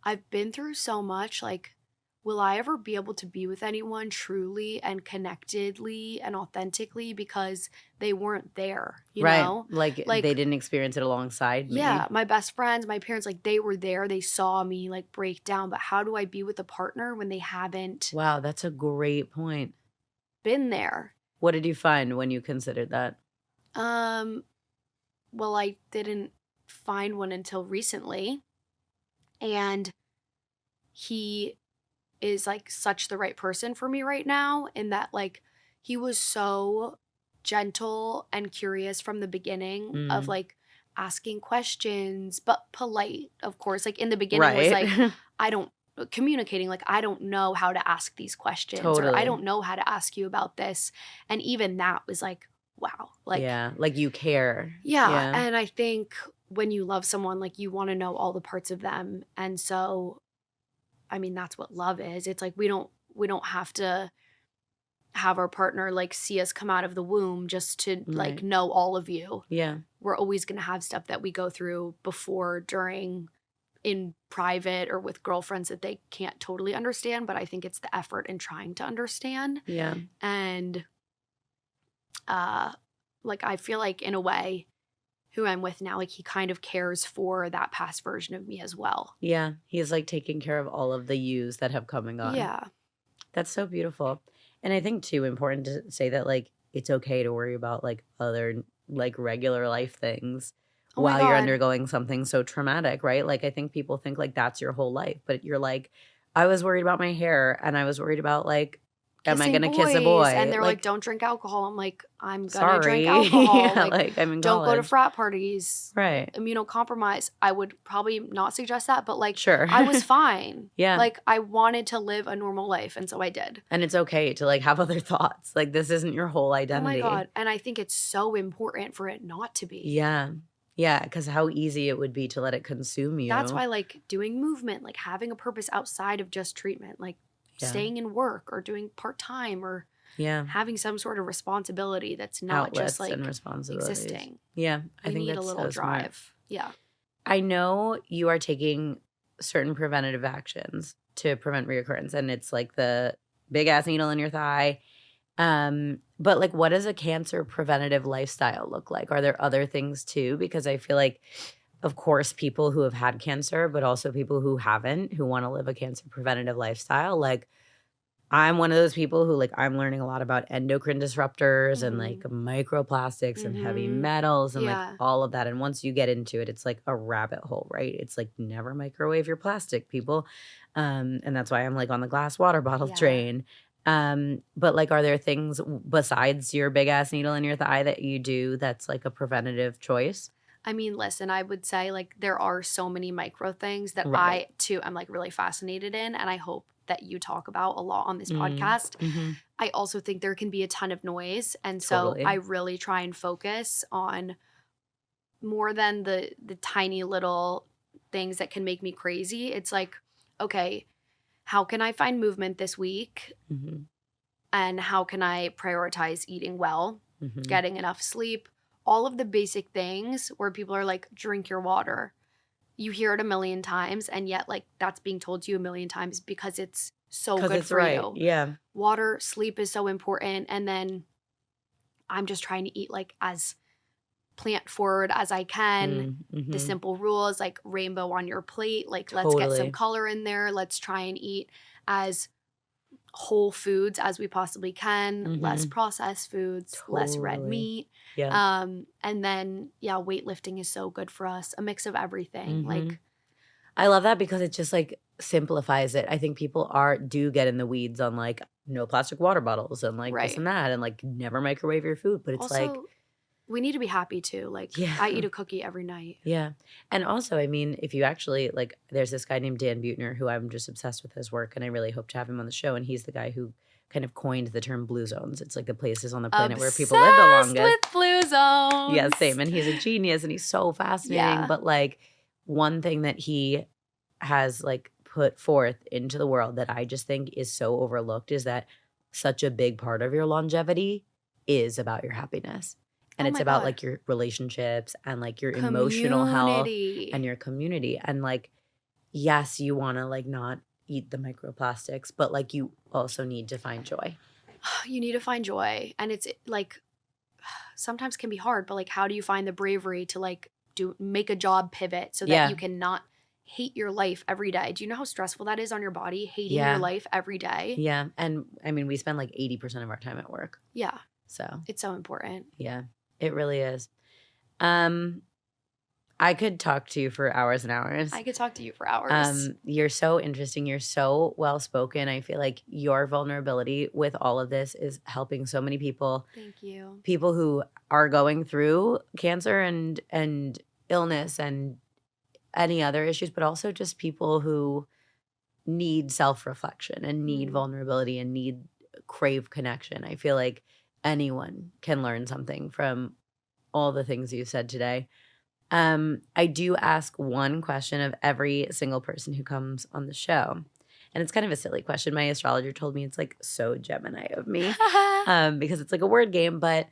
Speaker 2: I've been through so much. Like, will I ever be able to be with anyone truly and connectedly and authentically because they weren't there, you know?
Speaker 1: Like they didn't experience it alongside me.
Speaker 2: Yeah, my best friends, my parents, like they were there. They saw me like break down. But how do I be with a partner when they haven't
Speaker 1: Wow, that's a great point.
Speaker 2: been there?
Speaker 1: What did you find when you considered that?
Speaker 2: Well, I didn't find one until recently. And he is like such the right person for me right now in that like he was so gentle and curious from the beginning of like asking questions, but polite, of course. Like in the beginning was like, I don't communicating, like I don't know how to ask these questions or I don't know how to ask you about this. And even that was like, wow. Like,
Speaker 1: yeah, like you care.
Speaker 2: Yeah. And I think when you love someone, like you want to know all the parts of them. And so, I mean, that's what love is. It's like we don't have to have our partner like see us come out of the womb just to like know all of you.
Speaker 1: Yeah.
Speaker 2: We're always going to have stuff that we go through before, during, in private or with girlfriends that they can't totally understand, but I think it's the effort in trying to understand.
Speaker 1: Yeah.
Speaker 2: And like I feel like in a way who I'm with now, like he kind of cares for that past version of me as well.
Speaker 1: Yeah. He's like taking care of all of the yous that have come and gone.
Speaker 2: Yeah.
Speaker 1: That's so beautiful. And I think too important to say that like it's okay to worry about like other like regular life things while you're undergoing something so traumatic, right? Like I think people think like that's your whole life, but you're like, I was worried about my hair and I was worried about like, am I going to kiss a boy?
Speaker 2: And they're like, don't drink alcohol. I'm like, I'm going to drink alcohol.
Speaker 1: Yeah, like I'm in
Speaker 2: don't
Speaker 1: college.
Speaker 2: go to frat parties.
Speaker 1: Right.
Speaker 2: Immunocompromised. I would probably not suggest that, but like,
Speaker 1: sure.
Speaker 2: I was fine.
Speaker 1: Yeah.
Speaker 2: Like I wanted to live a normal life. And so I did.
Speaker 1: And it's okay to like have other thoughts. Like this isn't your whole identity.
Speaker 2: Oh my God. And I think it's so important for it not to be.
Speaker 1: Yeah. Yeah. Because how easy it would be to let it consume you.
Speaker 2: That's why like doing movement, like having a purpose outside of just treatment, like staying in work or doing part-time or having some sort of responsibility that's not
Speaker 1: outlets
Speaker 2: just like
Speaker 1: and responsibilities.
Speaker 2: existing.
Speaker 1: Yeah. I think
Speaker 2: need
Speaker 1: that's
Speaker 2: a little
Speaker 1: so
Speaker 2: drive.
Speaker 1: Smart.
Speaker 2: Yeah.
Speaker 1: I know you are taking certain preventative actions to prevent reoccurrence, and it's like the big ass needle in your thigh. But like, what does a cancer preventative lifestyle look like? Are there other things too? Because I feel like, of course, people who have had cancer, but also people who haven't, who want to live a cancer preventative lifestyle. Like, I'm one of those people who like, I'm learning a lot about endocrine disruptors and like microplastics and heavy metals and like all of that. And once you get into it, it's like a rabbit hole, right? It's like never microwave your plastic, people. And that's why I'm like on the glass water bottle train. But like, are there things besides your big ass needle in your thigh that you do that's like a preventative choice?
Speaker 2: I mean, listen, I would say like there are so many micro things that I too am like really fascinated in, and I hope that you talk about a lot on this podcast. I also think there can be a ton of noise, and so I really try and focus on more than the tiny little things that can make me crazy. It's like, okay, how can I find movement this week?
Speaker 1: Mm-hmm.
Speaker 2: And how can I prioritize eating well,
Speaker 1: Mm-hmm.
Speaker 2: getting enough sleep? All of the basic things where people are like, drink your water. You hear it a million times, and yet like that's being told to you a million times because it's so good
Speaker 1: it's
Speaker 2: for
Speaker 1: right.
Speaker 2: you.
Speaker 1: Yeah.
Speaker 2: Water, sleep is so important. And then I'm just trying to eat like as plant forward as I can.
Speaker 1: Mm-hmm.
Speaker 2: The simple rules, like rainbow on your plate, like let's get some color in there. Let's try and eat as whole foods as we possibly can, less processed foods, less red meat.
Speaker 1: Yeah.
Speaker 2: And then weightlifting is so good for us. A mix of everything. Like,
Speaker 1: I love that because it just like simplifies it. I think people do get in the weeds on like no plastic water bottles and like this and that and like never microwave your food. But it's
Speaker 2: also,
Speaker 1: like
Speaker 2: we need to be happy too. Like, I eat a cookie every night.
Speaker 1: Yeah. And also, I mean, if you actually like, there's this guy named Dan Buettner who I'm just obsessed with his work, and I really hope to have him on the show. And he's the guy who kind of coined the term blue zones. It's like the places on the planet where people live the longest.
Speaker 2: With blue zones.
Speaker 1: Yeah, same. And he's a genius and he's so fascinating.
Speaker 2: Yeah.
Speaker 1: But like one thing that he has like put forth into the world that I just think is so overlooked is that such a big part of your longevity is about your happiness. And it's about like your relationships and like your emotional health and your community. And like, yes, you want to like not eat the microplastics, but like you also need to find joy.
Speaker 2: You need to find joy. And it's like sometimes can be hard, but like how do you find the bravery to like make a job pivot so that you can not hate your life every day? Do you know how stressful that is on your body, hating your life every day?
Speaker 1: Yeah. And I mean, we spend like 80% of our time at work.
Speaker 2: Yeah.
Speaker 1: So
Speaker 2: it's so important.
Speaker 1: Yeah. It really is. I could talk to you for hours and hours.
Speaker 2: I could talk to you for hours.
Speaker 1: You're so interesting. You're so well-spoken. I feel like your vulnerability with all of this is helping so many people.
Speaker 2: Thank you.
Speaker 1: People who are going through cancer and illness and any other issues, but also just people who need self-reflection and need vulnerability and crave connection. I feel like anyone can learn something from all the things you said today. I do ask one question of every single person who comes on the show. And it's kind of a silly question. My astrologer told me it's like so Gemini of me because it's like a word game. But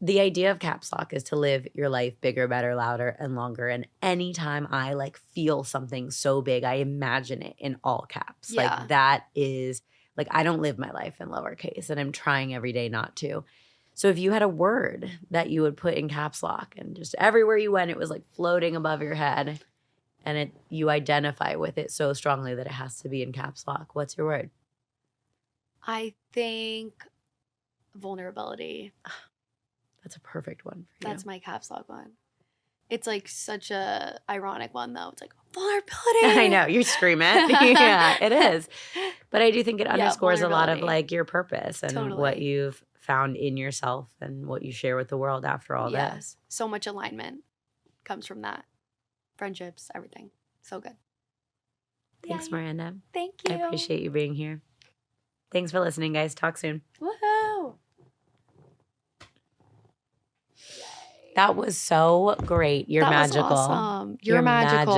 Speaker 1: the idea of Caps Lock is to live your life bigger, better, louder, and longer. And anytime I like feel something so big, I imagine it in all caps.
Speaker 2: Yeah.
Speaker 1: Like that is like I don't live my life in lowercase, and I'm trying every day not to. So if you had a word that you would put in caps lock and just everywhere you went, it was like floating above your head and you identify with it so strongly that it has to be in caps lock, what's your word?
Speaker 2: I think vulnerability.
Speaker 1: That's a perfect one for you.
Speaker 2: That's my caps lock one. It's like such a ironic one though. It's like vulnerability.
Speaker 1: I know, you scream it. Yeah, it is. But I do think it underscores a lot of like your purpose and what you've found in yourself and what you share with the world after all this.
Speaker 2: So much alignment comes from that. Friendships, everything. So good.
Speaker 1: Thanks, Miranda.
Speaker 2: Thank you.
Speaker 1: I appreciate you being here. Thanks for listening, guys. Talk soon.
Speaker 2: Woohoo!
Speaker 1: That was so great. You're magical.
Speaker 2: Was awesome. You're magical.